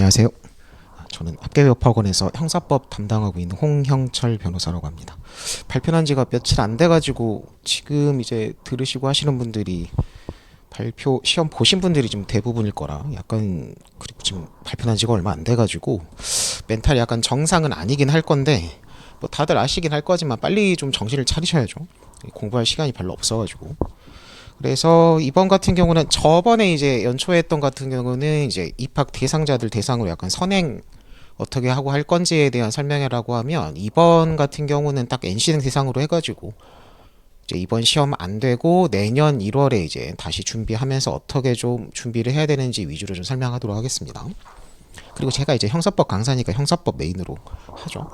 안녕하세요. 저는 합계법학원에서 형사법 담당하고 있는 홍형철 변호사라고 합니다. 발표한 지가 며칠 안 돼가지고 지금 이제 들으시고 하시는 분들이 발표 시험 보신 분들이 좀 대부분일 거라 약간, 그리고 지금 발표한 지가 얼마 안 돼가지고 멘탈이 약간 정상은 아니긴 할 건데, 뭐 다들 아시긴 할 거지만 빨리 좀 정신을 차리셔야죠. 공부할 시간이 별로 없어가지고. 그래서 이번 같은 경우는 저번에 이제 연초에 했던 같은 경우는 이제 입학 대상자들 대상으로 약간 선행 어떻게 하고 할 건지에 대한 설명이라고 하면, 이번 같은 경우는 딱 NC등 대상으로 해가지고 이제 이번 시험 안 되고 내년 1월에 이제 다시 준비하면서 어떻게 좀 준비를 해야 되는지 위주로 좀 설명하도록 하겠습니다. 그리고 제가 이제 형사법 강사니까 형사법 메인으로 하죠.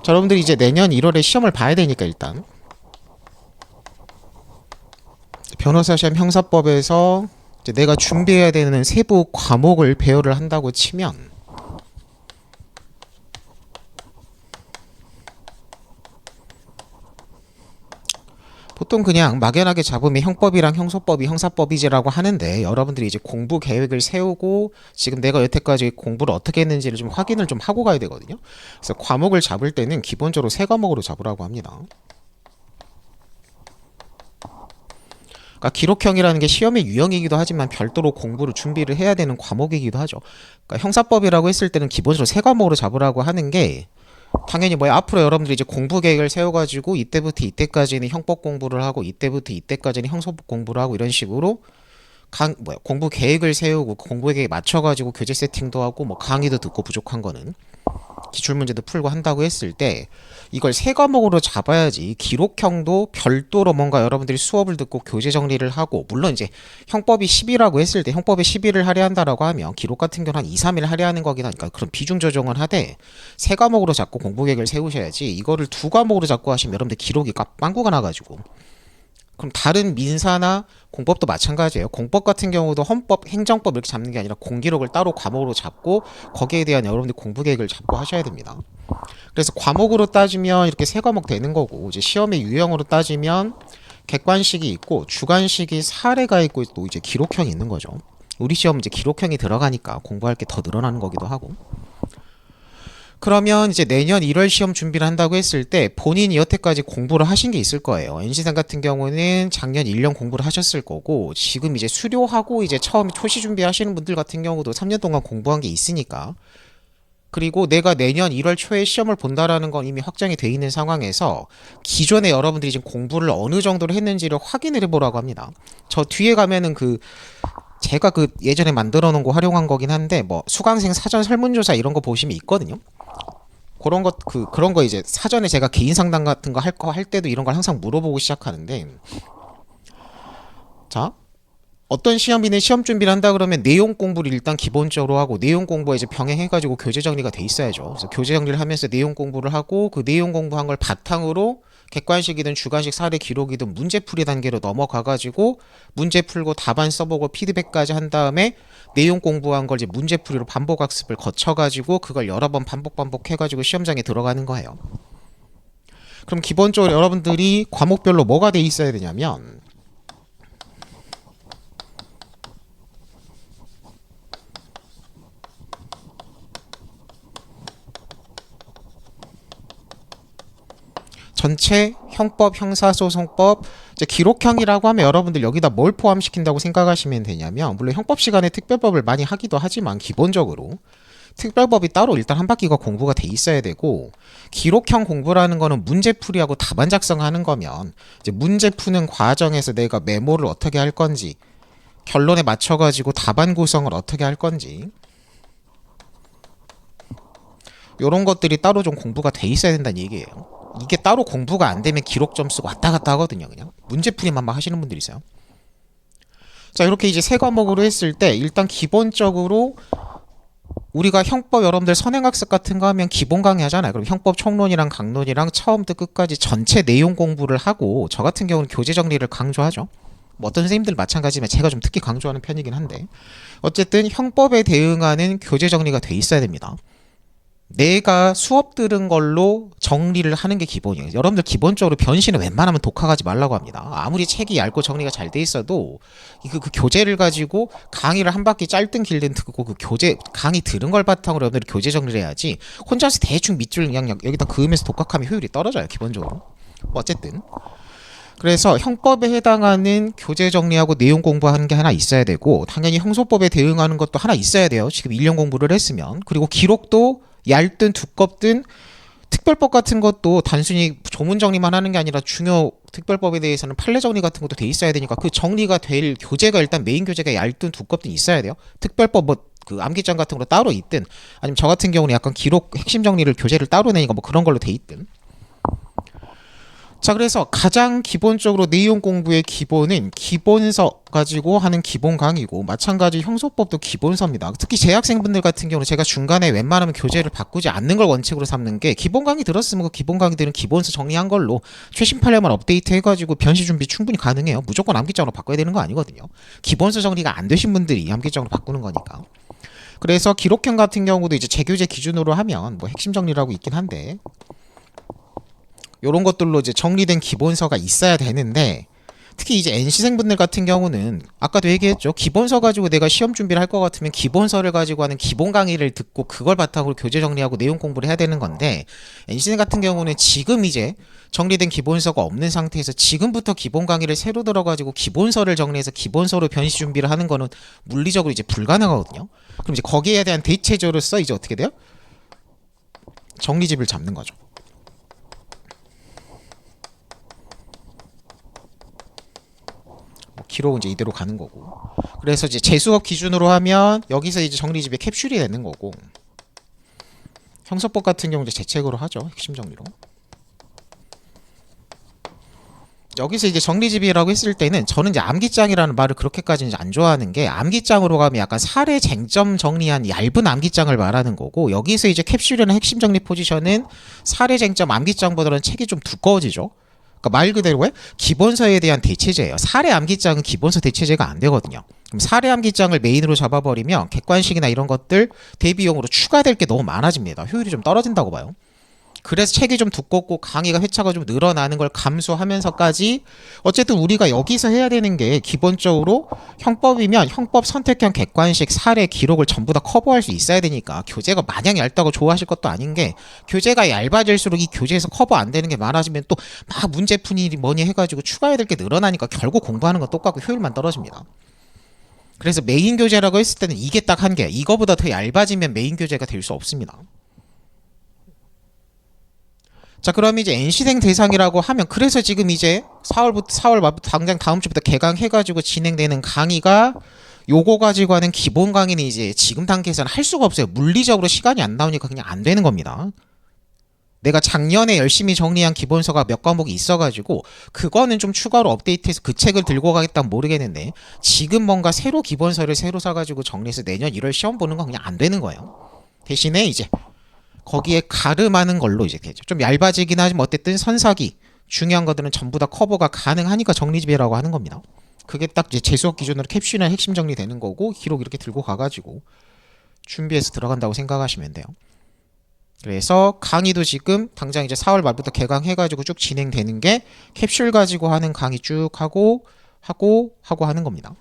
자, 여러분들이 이제 내년 1월에 시험을 봐야 되니까 일단 변호사 시험 형사법에서 이제 내가 준비해야 되는 세부 과목을 배열을 한다고 치면, 보통 그냥 막연하게 잡으면 형법이랑 형소법이 형사법이지라고 하는데, 여러분들이 이제 공부 계획을 세우고 지금 내가 여태까지 공부를 어떻게 했는지를 좀 확인을 좀 하고 가야 되거든요. 그래서 과목을 잡을 때는 기본적으로 세 과목으로 잡으라고 합니다. 그러니까 기록형이라는 게 시험의 유형이기도 하지만 별도로 공부를 준비를 해야 되는 과목이기도 하죠. 그러니까 형사법이라고 했을 때는 기본적으로 세 과목으로 잡으라고 하는 게, 당연히 뭐야, 앞으로 여러분들이 이제 공부 계획을 세워가지고 이때부터 이때까지는 형법 공부를 하고 이때부터 이때까지는 형소법 공부를 하고 이런 식으로 공부 계획을 세우고 공부 계획에 맞춰가지고 교재 세팅도 하고 뭐 강의도 듣고 부족한 거는 기출문제도 풀고 한다고 했을 때, 이걸 세 과목으로 잡아야지 기록형도 별도로 뭔가 여러분들이 수업을 듣고 교재 정리를 하고, 물론 이제 형법이 10이라고 했을 때 형법에 10일을 할애한다라고 하면 기록 같은 경우는 한 2, 3일 할애하는 거긴 하니까 그런 비중 조정을 하되, 세 과목으로 잡고 공부 계획을 세우셔야지, 이거를 두 과목으로 잡고 하시면 여러분들 기록이 빵꾸가 나가지고, 그럼 다른 민사나 공법도 마찬가지예요. 공법 같은 경우도 헌법, 행정법 이렇게 잡는 게 아니라 공기록을 따로 과목으로 잡고 거기에 대한 여러분들 공부 계획을 잡고 하셔야 됩니다. 그래서 과목으로 따지면 이렇게 세 과목 되는 거고, 이제 시험의 유형으로 따지면 객관식이 있고 주관식이 사례가 있고 또 이제 기록형이 있는 거죠. 우리 시험 이제 기록형이 들어가니까 공부할 게 더 늘어나는 거기도 하고. 그러면 이제 내년 1월 시험 준비를 한다고 했을 때 본인이 여태까지 공부를 하신 게 있을 거예요. NC상 같은 경우는 작년 1년 공부를 하셨을 거고, 지금 이제 수료하고 이제 처음 초시 준비하시는 분들 같은 경우도 3년 동안 공부한 게 있으니까, 그리고 내가 내년 1월 초에 시험을 본다라는 건 이미 확정이 돼 있는 상황에서 기존에 여러분들이 지금 공부를 어느 정도로 했는지를 확인을 해보라고 합니다. 저 뒤에 가면은 제가 예전에 만들어 놓은 거 활용한 거긴 한데, 뭐 수강생 사전 설문조사 이런 거 보시면 있거든요. 그런 거 이제 사전에 제가 개인 상담 같은 거 할 때도 이런 걸 항상 물어보고 시작하는데, 자, 어떤 시험이는 시험 준비를 한다 그러면 내용 공부를 일단 기본적으로 하고, 내용 공부에 이제 병행해가지고 교재 정리가 돼 있어야죠. 그래서 교재 정리를 하면서 내용 공부를 하고, 그 내용 공부한 걸 바탕으로 객관식이든 주관식 사례 기록이든 문제풀이 단계로 넘어가가지고 문제 풀고 답안 써보고 피드백까지 한 다음에 내용 공부한 걸 이제 문제풀이로 반복학습을 거쳐가지고 그걸 여러 번 반복해가지고 시험장에 들어가는 거예요. 그럼 기본적으로 여러분들이 과목별로 뭐가 돼 있어야 되냐면, 전체 형법, 형사소송법, 이제 기록형이라고 하면 여러분들 여기다 뭘 포함시킨다고 생각하시면 되냐면, 물론 형법 시간에 특별법을 많이 하기도 하지만 기본적으로 특별법이 따로 일단 한 바퀴가 공부가 돼 있어야 되고, 기록형 공부라는 거는 문제풀이하고 답안 작성하는 거면 이제 문제 푸는 과정에서 내가 메모를 어떻게 할 건지, 결론에 맞춰가지고 답안 구성을 어떻게 할 건지, 요런 것들이 따로 좀 공부가 돼 있어야 된다는 얘기예요. 이게 따로 공부가 안 되면 기록 점수가 왔다 갔다 하거든요. 그냥 문제풀이만 막 하시는 분들이 있어요. 자, 이렇게 이제 세 과목으로 했을 때 일단 기본적으로 우리가 형법 여러분들 선행학습 같은 거 하면 기본 강의 하잖아요. 그럼 형법 총론이랑 강론이랑 처음부터 끝까지 전체 내용 공부를 하고, 저 같은 경우는 교재 정리를 강조하죠. 뭐 어떤 선생님들 마찬가지지만 제가 좀 특히 강조하는 편이긴 한데, 어쨌든 형법에 대응하는 교재 정리가 돼 있어야 됩니다. 내가 수업 들은 걸로 정리를 하는 게 기본이에요. 여러분들 기본적으로 변신은 웬만하면 독학하지 말라고 합니다. 아무리 책이 얇고 정리가 잘 돼 있어도 그 교재를 가지고 강의를 한 바퀴 짧든 길든 듣고 그 교재 강의 들은 걸 바탕으로 여러분들이 교재 정리를 해야지 혼자서 대충 밑줄 그냥 여기다 그으면서 독학하면 효율이 떨어져요. 기본적으로. 뭐 어쨌든 그래서 형법에 해당하는 교재 정리하고 내용 공부하는 게 하나 있어야 되고 당연히 형소법에 대응하는 것도 하나 있어야 돼요. 지금 1년 공부를 했으면. 그리고 기록도 얇든 두껍든 특별법 같은 것도 단순히 조문 정리만 하는 게 아니라 중요 특별법에 대해서는 판례 정리 같은 것도 돼 있어야 되니까 그 정리가 될 교재가 일단 메인 교재가 얇든 두껍든 있어야 돼요. 특별법 뭐 그 암기장 같은 걸로 따로 있든 아니면 저 같은 경우는 약간 기록 핵심 정리를 교재를 따로 내니까 뭐 그런 걸로 돼 있든. 자, 그래서 가장 기본적으로 내용 공부의 기본은 기본서 가지고 하는 기본 강의고 마찬가지 형소법도 기본서입니다. 특히 재학생분들 같은 경우는 제가 중간에 웬만하면 교재를 바꾸지 않는 걸 원칙으로 삼는 게 기본 강의 들었으면 그 기본 강의들은 기본서 정리한 걸로 최신 판례만 업데이트 해가지고 변시 준비 충분히 가능해요. 무조건 암기장으로 바꿔야 되는 거 아니거든요. 기본서 정리가 안 되신 분들이 암기장으로 바꾸는 거니까. 그래서 기록형 같은 경우도 이제 재교재 기준으로 하면 뭐 핵심 정리라고 있긴 한데 요런 것들로 이제 정리된 기본서가 있어야 되는데 특히 이제 NC생분들 같은 경우는 아까도 얘기했죠. 기본서 가지고 내가 시험 준비를 할 것 같으면 기본서를 가지고 하는 기본 강의를 듣고 그걸 바탕으로 교재 정리하고 내용 공부를 해야 되는 건데 NC생 같은 경우는 지금 이제 정리된 기본서가 없는 상태에서 지금부터 기본 강의를 새로 들어가지고 기본서를 정리해서 기본서로 변시 준비를 하는 거는 물리적으로 이제 불가능하거든요. 그럼 이제 거기에 대한 대체제로서 이제 어떻게 돼요? 정리집을 잡는 거죠. 기록은 이제 이대로 가는 거고. 그래서 이제 재수업 기준으로 하면 여기서 이제 정리집에 캡슐이 되는 거고. 형소법 같은 경우 이제 재책으로 하죠. 핵심 정리로. 여기서 이제 정리집이라고 했을 때는 저는 이제 암기장이라는 말을 그렇게까지 이제 안 좋아하는 게 암기장으로 가면 약간 사례 쟁점 정리한 얇은 암기장을 말하는 거고 여기서 이제 캡슐이라는 핵심 정리 포지션은 사례 쟁점 암기장보다는 책이 좀 두꺼워지죠. 그러니까 말 그대로 기본서에 대한 대체제예요. 사례 암기장은 기본서 대체제가 안 되거든요. 그럼 사례 암기장을 메인으로 잡아버리면 객관식이나 이런 것들 대비용으로 추가될 게 너무 많아집니다. 효율이 좀 떨어진다고 봐요. 그래서 책이 좀 두껍고 강의가 회차가 좀 늘어나는 걸 감수하면서까지 어쨌든 우리가 여기서 해야 되는 게 기본적으로 형법이면 형법 선택형 객관식 사례 기록을 전부 다 커버할 수 있어야 되니까 교재가 마냥 얇다고 좋아하실 것도 아닌 게 교재가 얇아질수록 이 교재에서 커버 안 되는 게 많아지면 또 막 문제 푸니 뭐니 해가지고 추가해야 될 게 늘어나니까 결국 공부하는 건 똑같고 효율만 떨어집니다. 그래서 메인 교재라고 했을 때는 이게 딱 한 개, 이거보다 더 얇아지면 메인 교재가 될 수 없습니다. 자, 그럼 이제 NC생 대상이라고 하면 그래서 지금 이제 4월 말부터 당장 다음 주부터 개강해가지고 진행되는 강의가 요거 가지고 하는 기본 강의는 이제 지금 단계에서는 할 수가 없어요. 물리적으로 시간이 안 나오니까 그냥 안 되는 겁니다. 내가 작년에 열심히 정리한 기본서가 몇 과목이 있어가지고 그거는 좀 추가로 업데이트해서 그 책을 들고 가겠다면 모르겠는데 지금 뭔가 새로 기본서를 새로 사가지고 정리해서 내년 1월 시험 보는 건 그냥 안 되는 거예요. 대신에 이제 거기에 가름하는 걸로 이제 되죠. 좀 얇아지긴 하지만 어쨌든 선사기 중요한 것들은 전부 다 커버가 가능하니까 정리집이라고 하는 겁니다. 그게 딱 이제 재수업 기준으로 캡슐이나 핵심 정리되는 거고 기록 이렇게 들고 가가지고 준비해서 들어간다고 생각하시면 돼요. 그래서 강의도 지금 당장 이제 4월 말부터 개강해가지고 쭉 진행되는 게 캡슐 가지고 하는 강의 쭉 하고 하는 겁니다.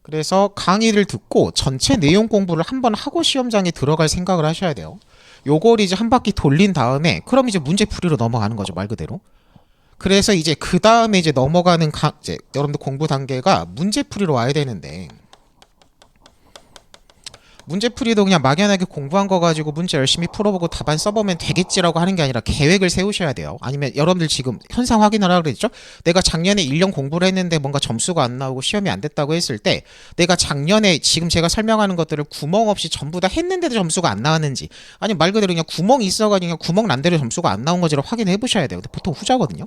그래서 강의를 듣고 전체 내용 공부를 한번 하고 시험장에 들어갈 생각을 하셔야 돼요. 요걸 이제 한 바퀴 돌린 다음에 그럼 이제 문제풀이로 넘어가는 거죠, 말 그대로. 그래서 이제 그 다음에 이제 넘어가는 이제 여러분들 공부 단계가 문제풀이로 와야 되는데 문제풀이도 그냥 막연하게 공부한 거 가지고 문제 열심히 풀어보고 답안 써보면 되겠지라고 하는 게 아니라 계획을 세우셔야 돼요. 아니면 여러분들 지금 현상 확인을 하라고 그랬죠? 내가 작년에 1년 공부를 했는데 뭔가 점수가 안 나오고 시험이 안 됐다고 했을 때 내가 작년에 지금 제가 설명하는 것들을 구멍 없이 전부 다 했는데도 점수가 안 나왔는지 아니면 말 그대로 그냥 구멍이 있어가지고 그냥 구멍 난 대로 점수가 안 나온 건지를 확인해 보셔야 돼요. 근데 보통 후자거든요.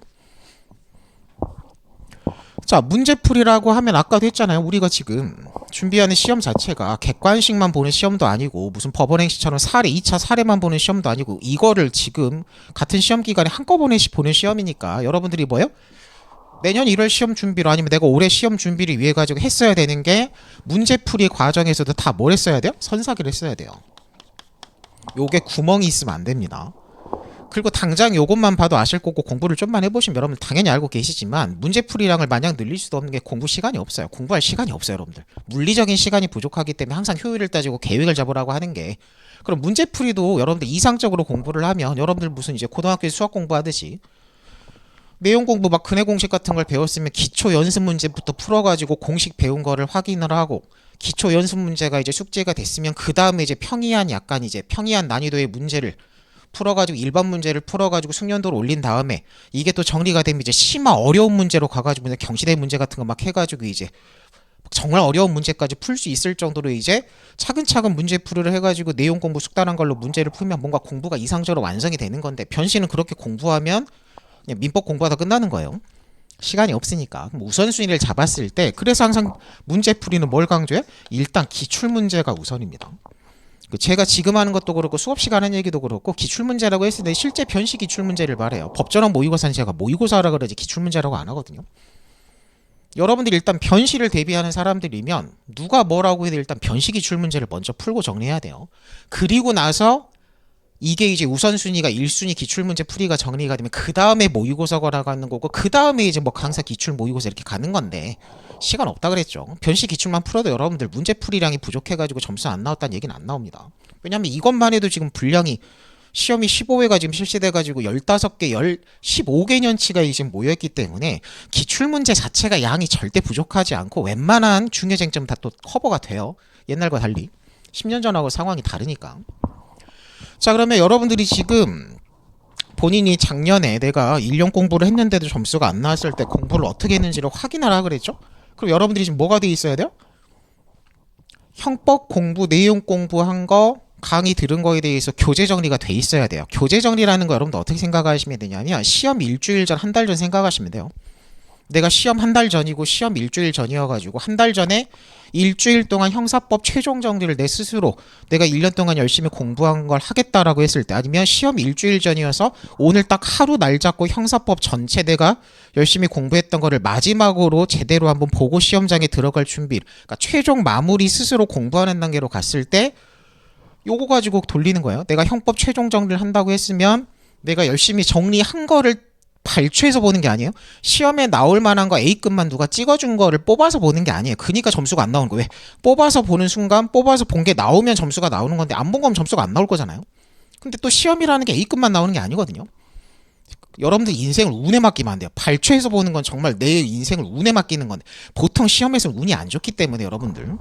자, 문제풀이라고 하면 아까도 했잖아요. 우리가 지금 준비하는 시험 자체가 객관식만 보는 시험도 아니고 무슨 법원행시처럼 사례 2차 사례만 보는 시험도 아니고 이거를 지금 같은 시험 기간에 한꺼번에 보는 시험이니까 여러분들이 뭐예요? 내년 1월 시험 준비로 아니면 내가 올해 시험 준비를 위해 가지고 했어야 되는 게 문제풀이 과정에서도 다 뭘 했어야 돼요? 선사기를 했어야 돼요. 요게 구멍이 있으면 안 됩니다. 그리고 당장 요것만 봐도 아실 거고 공부를 좀만 해보시면 여러분들 당연히 알고 계시지만 문제풀이량을 마냥 늘릴 수도 없는 게 공부 시간이 없어요. 공부할 시간이 없어요, 여러분들. 물리적인 시간이 부족하기 때문에 항상 효율을 따지고 계획을 잡으라고 하는 게, 그럼 문제풀이도 여러분들 이상적으로 공부를 하면 여러분들 무슨 이제 고등학교에 수학 공부하듯이 내용 공부 막 근해 공식 같은 걸 배웠으면 기초 연습 문제부터 풀어가지고 공식 배운 거를 확인을 하고, 기초 연습 문제가 이제 숙제가 됐으면 그 다음에 이제 평이한 약간 이제 평이한 난이도의 문제를 풀어가지고 일반 문제를 풀어가지고 숙련도를 올린 다음에 이게 또 정리가 되면 이제 심한 어려운 문제로 가가지고 경시대 문제 같은 거 막 해가지고 이제 정말 어려운 문제까지 풀 수 있을 정도로 이제 차근차근 문제풀이를 해가지고 내용 공부 숙달한 걸로 문제를 풀면 뭔가 공부가 이상적으로 완성이 되는 건데, 변씨는 그렇게 공부하면 그냥 민법 공부하다 끝나는 거예요. 시간이 없으니까. 우선순위를 잡았을 때 그래서 항상 문제풀이는 뭘 강조해? 일단 기출문제가 우선입니다. 제가 지금 하는 것도 그렇고 수업 시간 하는 얘기도 그렇고 기출문제라고 했을 때 실제 변시 기출문제를 말해요. 법전형 모의고사는 제가 모의고사라 그러지 기출문제라고 안 하거든요. 여러분들이 일단 변시를 대비하는 사람들이면 누가 뭐라고 해도 일단 변시 기출문제를 먼저 풀고 정리해야 돼요. 그리고 나서 이게 이제 우선순위가 1순위 기출문제 풀이가 정리가 되면 그 다음에 모의고사가 가는 거고, 그 다음에 이제 뭐 강사 기출 모의고사 이렇게 가는 건데 시간 없다 그랬죠. 변시 기출만 풀어도 여러분들 문제 풀이량이 부족해가지고 점수 안 나왔다는 얘기는 안 나옵니다. 왜냐면 이것만 해도 지금 분량이 시험이 15회가 지금 실시돼가지고 15개, 15개년치가 지금 모여있기 때문에 기출문제 자체가 양이 절대 부족하지 않고 웬만한 중요 쟁점 다 또 커버가 돼요. 옛날과 달리 10년 전하고 상황이 다르니까. 자, 그러면 여러분들이 지금 본인이 작년에 내가 1년 공부를 했는데도 점수가 안 나왔을 때 공부를 어떻게 했는지를 확인하라 그랬죠? 그럼 여러분들이 지금 뭐가 돼 있어야 돼요? 형법 공부, 내용 공부한 거, 강의 들은 거에 대해서 교재 정리가 돼 있어야 돼요. 교재 정리라는 거 여러분들 어떻게 생각하시면 되냐면 시험 일주일 전, 한 달 전 생각하시면 돼요. 내가 시험 한 달 전이고 시험 일주일 전이어가지고 한 달 전에 일주일 동안 형사법 최종 정리를 내 스스로 내가 1년 동안 열심히 공부한 걸 하겠다라고 했을 때, 아니면 시험 일주일 전이어서 오늘 딱 하루 날 잡고 형사법 전체 내가 열심히 공부했던 거를 마지막으로 제대로 한번 보고 시험장에 들어갈 준비, 그러니까 최종 마무리 스스로 공부하는 단계로 갔을 때 요거 가지고 돌리는 거예요. 내가 형법 최종 정리를 한다고 했으면 내가 열심히 정리한 거를 발췌해서 보는 게 아니에요. 시험에 나올 만한 거 A급만 누가 찍어준 거를 뽑아서 보는 게 아니에요. 그러니까 점수가 안 나오는 거예요. 왜? 뽑아서 보는 순간 뽑아서 본 게 나오면 점수가 나오는 건데 안 본 거면 점수가 안 나올 거잖아요. 근데 또 시험이라는 게 A급만 나오는 게 아니거든요. 여러분들 인생을 운에 맡기면 안 돼요. 발췌해서 보는 건 정말 내 인생을 운에 맡기는 건데 보통 시험에서 운이 안 좋기 때문에 여러분들,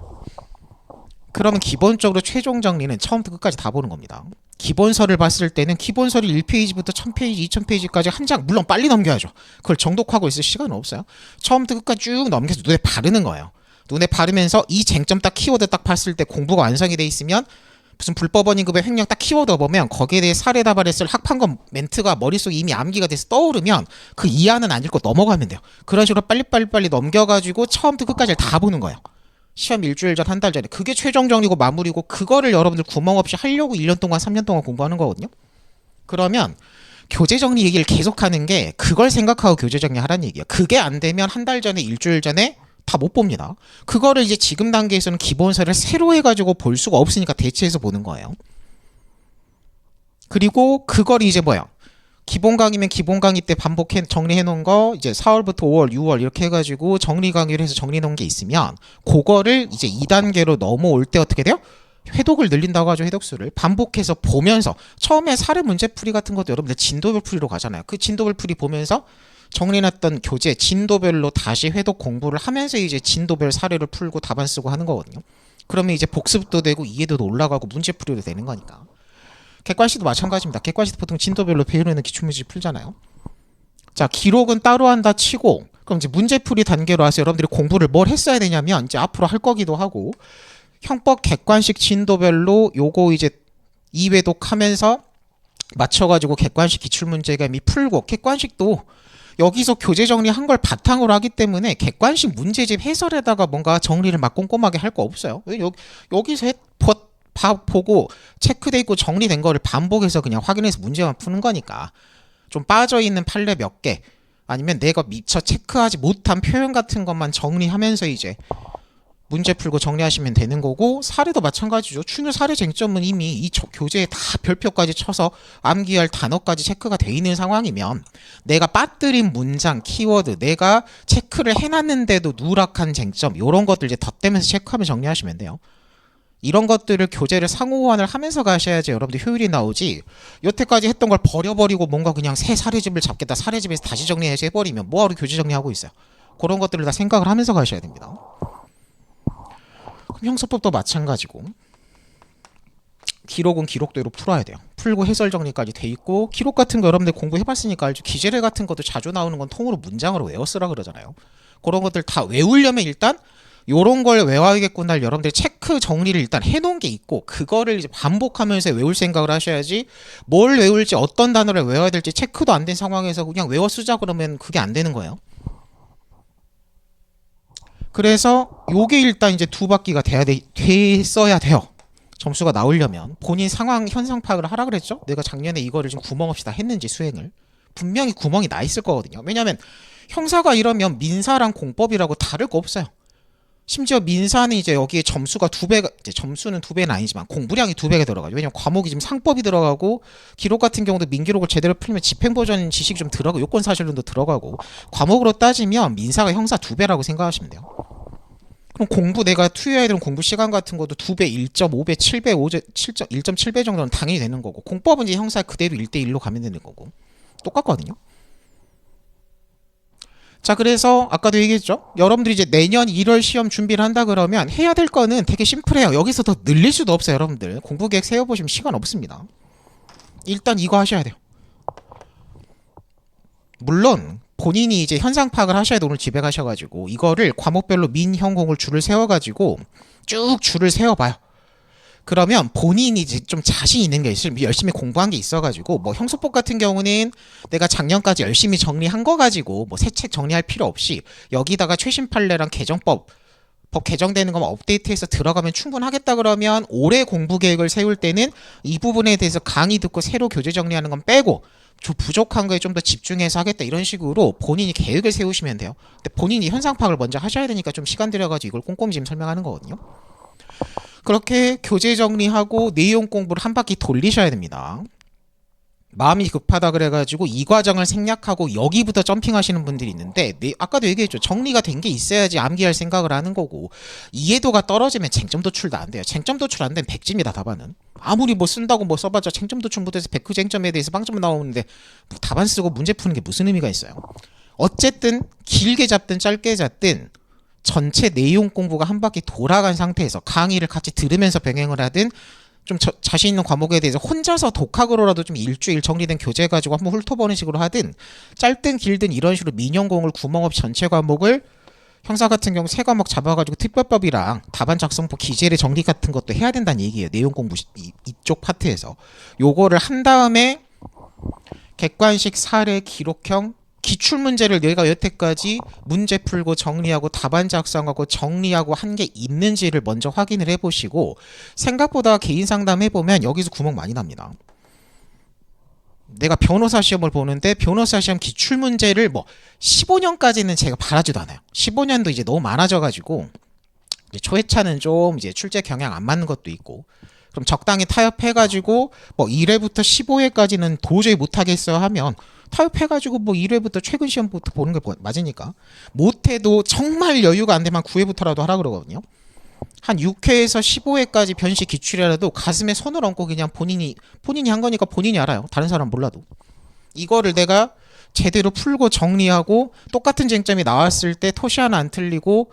그러면 기본적으로 최종 정리는 처음부터 끝까지 다 보는 겁니다. 기본서를 봤을 때는 기본서를 1페이지부터 1000페이지, 2000페이지까지 한 장, 물론 빨리 넘겨야죠. 그걸 정독하고 있을 시간은 없어요. 처음부터 끝까지 쭉 넘겨서 눈에 바르는 거예요. 눈에 바르면서 이 쟁점 딱 키워드 딱 봤을 때 공부가 완성이 돼 있으면 무슨 불법원임금의 횡령 딱 키워드 보면 거기에 대해 사례 다발했을 학판과 멘트가 머릿속에 이미 암기가 돼서 떠오르면 그 이하는 안 읽고 넘어가면 돼요. 그런 식으로 빨리 넘겨가지고 처음부터 끝까지 다 보는 거예요. 시험 일주일 전, 한 달 전에. 그게 최종 정리고 마무리고, 그거를 여러분들 구멍 없이 하려고 1년 동안 3년 동안 공부하는 거거든요. 그러면 교재 정리 얘기를 계속하는 게 그걸 생각하고 교재 정리 하라는 얘기예요. 그게 안 되면 한 달 전에, 일주일 전에 다 못 봅니다. 그거를 이제 지금 단계에서는 기본서를 새로 해가지고 볼 수가 없으니까 대체해서 보는 거예요. 그리고 그걸 이제 뭐야, 기본 강의면 기본 강의 때 반복해 정리해 놓은 거 이제 4월부터 5월, 6월 이렇게 해가지고 정리 강의를 해서 정리해 놓은 게 있으면 그거를 이제 2단계로 넘어올 때 어떻게 돼요? 회독을 늘린다고 하죠. 회독수를 반복해서 보면서, 처음에 사례 문제풀이 같은 것도 여러분들 진도별 풀이로 가잖아요. 그 진도별 풀이 보면서 정리해놨던 교재 진도별로 다시 회독 공부를 하면서 이제 진도별 사례를 풀고 답안 쓰고 하는 거거든요. 그러면 이제 복습도 되고 이해도도 올라가고 문제풀이도 되는 거니까. 객관식도 마찬가지입니다. 객관식도 보통 진도별로 배우는 기출문제 풀잖아요. 자, 기록은 따로 한다 치고, 그럼 이제 문제풀이 단계로 와서 여러분들이 공부를 뭘 했어야 되냐면 이제 앞으로 할 거기도 하고, 형법 객관식 진도별로 요거 이제 2회독 하면서 맞춰가지고 객관식 기출문제가 이미 풀고, 객관식도 여기서 교재 정리한 걸 바탕으로 하기 때문에 객관식 문제집 해설에다가 뭔가 정리를 막 꼼꼼하게 할 거 없어요. 여기서 보고 체크돼 있고 정리된 거를 반복해서 그냥 확인해서 문제만 푸는 거니까 좀 빠져있는 판례 몇 개, 아니면 내가 미처 체크하지 못한 표현 같은 것만 정리하면서 이제 문제 풀고 정리하시면 되는 거고, 사례도 마찬가지죠. 충혈 사례 쟁점은 이미 이 교재에 다 별표까지 쳐서 암기할 단어까지 체크가 돼 있는 상황이면 내가 빠뜨린 문장, 키워드, 내가 체크를 해놨는데도 누락한 쟁점, 이런 것들 이제 덧대면서 체크하면 정리하시면 돼요. 이런 것들을 교재를 상호 호환을 하면서 가셔야지 여러분들 효율이 나오지, 여태까지 했던 걸 버려버리고 뭔가 그냥 새 사례집을 잡겠다, 사례집에서 다시 정리해서 해버리면 뭐하러 교재 정리하고 있어요. 그런 것들을 다 생각을 하면서 가셔야 됩니다. 형사법도 마찬가지고, 기록은 기록대로 풀어야 돼요. 풀고 해설 정리까지 돼 있고, 기록 같은 거 여러분들 공부해봤으니까 알죠. 기재례 같은 것도 자주 나오는 건 통으로 문장으로 외워 쓰라 그러잖아요. 그런 것들 다 외우려면 일단 요런 걸 외워야겠구나, 여러분들 체크 정리를 일단 해놓은 게 있고, 그거를 이제 반복하면서 외울 생각을 하셔야지, 뭘 외울지 어떤 단어를 외워야 될지 체크도 안 된 상황에서 그냥 외워 쓰자 그러면 그게 안 되는 거예요. 그래서 요게 일단 이제 두 바퀴가 됐어야 돼요. 점수가 나오려면 본인 상황 현상 파악을 하라 그랬죠. 내가 작년에 이거를 좀 구멍 없이 다 했는지 수행을, 분명히 구멍이 나 있을 거거든요. 왜냐면 형사가 이러면 민사랑 공법이라고 다를 거 없어요. 심지어 민사는 이제 여기에 점수가 두 배가, 이제 점수는 두 배는 아니지만 공부량이 두 배가 들어가죠. 왜냐면 과목이 지금 상법이 들어가고, 기록 같은 경우도 민기록을 제대로 풀면 집행보전 지식이 좀 들어가고, 요건사실론도 들어가고, 과목으로 따지면 민사가 형사 두 배라고 생각하시면 돼요. 그럼 공부 내가 투여해야 되는 공부 시간 같은 것도 2배, 1.5배, 7배, 1.7배 정도는 당연히 되는 거고, 공법은 이제 형사 그대로 1대1로 가면 되는 거고 똑같거든요. 자, 그래서 아까도 얘기했죠. 여러분들이 이제 내년 1월 시험 준비를 한다 그러면 해야 될 거는 되게 심플해요. 여기서 더 늘릴 수도 없어요. 여러분들 공부 계획 세워보시면 시간 없습니다. 일단 이거 하셔야 돼요. 물론 본인이 이제 현상 파악을 하셔야 돼요. 오늘 집에 가셔가지고 이거를 과목별로 민형공을 줄을 세워가지고 쭉 줄을 세워봐요. 그러면 본인이 이제 좀 자신 있는 게 있으면, 열심히 공부한 게 있어가지고, 뭐 형사법 같은 경우는 내가 작년까지 열심히 정리한 거 가지고 뭐 새 책 정리할 필요 없이 여기다가 최신 판례랑 개정법, 법 개정되는 것만 업데이트해서 들어가면 충분하겠다 그러면, 올해 공부 계획을 세울 때는 이 부분에 대해서 강의 듣고 새로 교재 정리하는 건 빼고 좀 부족한 거에 좀 더 집중해서 하겠다, 이런 식으로 본인이 계획을 세우시면 돼요. 근데 본인이 현상 파악을 먼저 하셔야 되니까 좀 시간 들여가지고 이걸 꼼꼼히 지금 설명하는 거거든요. 그렇게 교재 정리하고 내용 공부를 한 바퀴 돌리셔야 됩니다. 마음이 급하다 그래가지고 이 과정을 생략하고 여기부터 점핑하시는 분들이 있는데, 아까도 얘기했죠. 정리가 된 게 있어야지 암기할 생각을 하는 거고, 이해도가 떨어지면 쟁점 도출도 안 돼요. 쟁점 도출 안 되면 백지입니다. 답안은 아무리 뭐 쓴다고 뭐 써봤자 쟁점 도출 못해서 100그 쟁점에 대해서 빵점 나오는데 뭐 답안 쓰고 문제 푸는 게 무슨 의미가 있어요. 어쨌든 길게 잡든 짧게 잡든 전체 내용 공부가 한 바퀴 돌아간 상태에서 강의를 같이 들으면서 병행을 하든, 좀 자신 있는 과목에 대해서 혼자서 독학으로라도 좀 일주일 정리된 교재 가지고 한번 훑어보는 식으로 하든, 짧든 길든 이런 식으로 민영공을 구멍 없이 전체 과목을, 형사 같은 경우 세 과목 잡아가지고 특별법이랑 답안 작성법, 기재례 정리 같은 것도 해야 된다는 얘기예요. 내용 공부 이쪽 파트에서 요거를 한 다음에 객관식 사례 기록형 기출문제를 내가 여태까지 문제 풀고 정리하고 답안 작성하고 정리하고 한 게 있는지를 먼저 확인을 해보시고, 생각보다 개인 상담 해보면 여기서 구멍 많이 납니다. 내가 변호사 시험을 보는데 변호사 시험 기출문제를 뭐 15년까지는 제가 바라지도 않아요. 15년도 이제 너무 많아져가지고 이제 초회차는 좀 이제 출제 경향 안 맞는 것도 있고, 그럼 적당히 타협해가지고 뭐 1회부터 15회까지는 도저히 못하겠어요 하면 타협해가지고 뭐 1회부터 최근 시험부터 보는 게 맞으니까, 못해도 정말 여유가 안 되면 9회부터라도 하라 그러거든요. 한 6회에서 15회까지 변식 기출이라도 가슴에 손을 얹고 그냥 본인이 한 거니까 본인이 알아요. 다른 사람 몰라도. 이거를 내가 제대로 풀고 정리하고 똑같은 쟁점이 나왔을 때 토시 하나 안 틀리고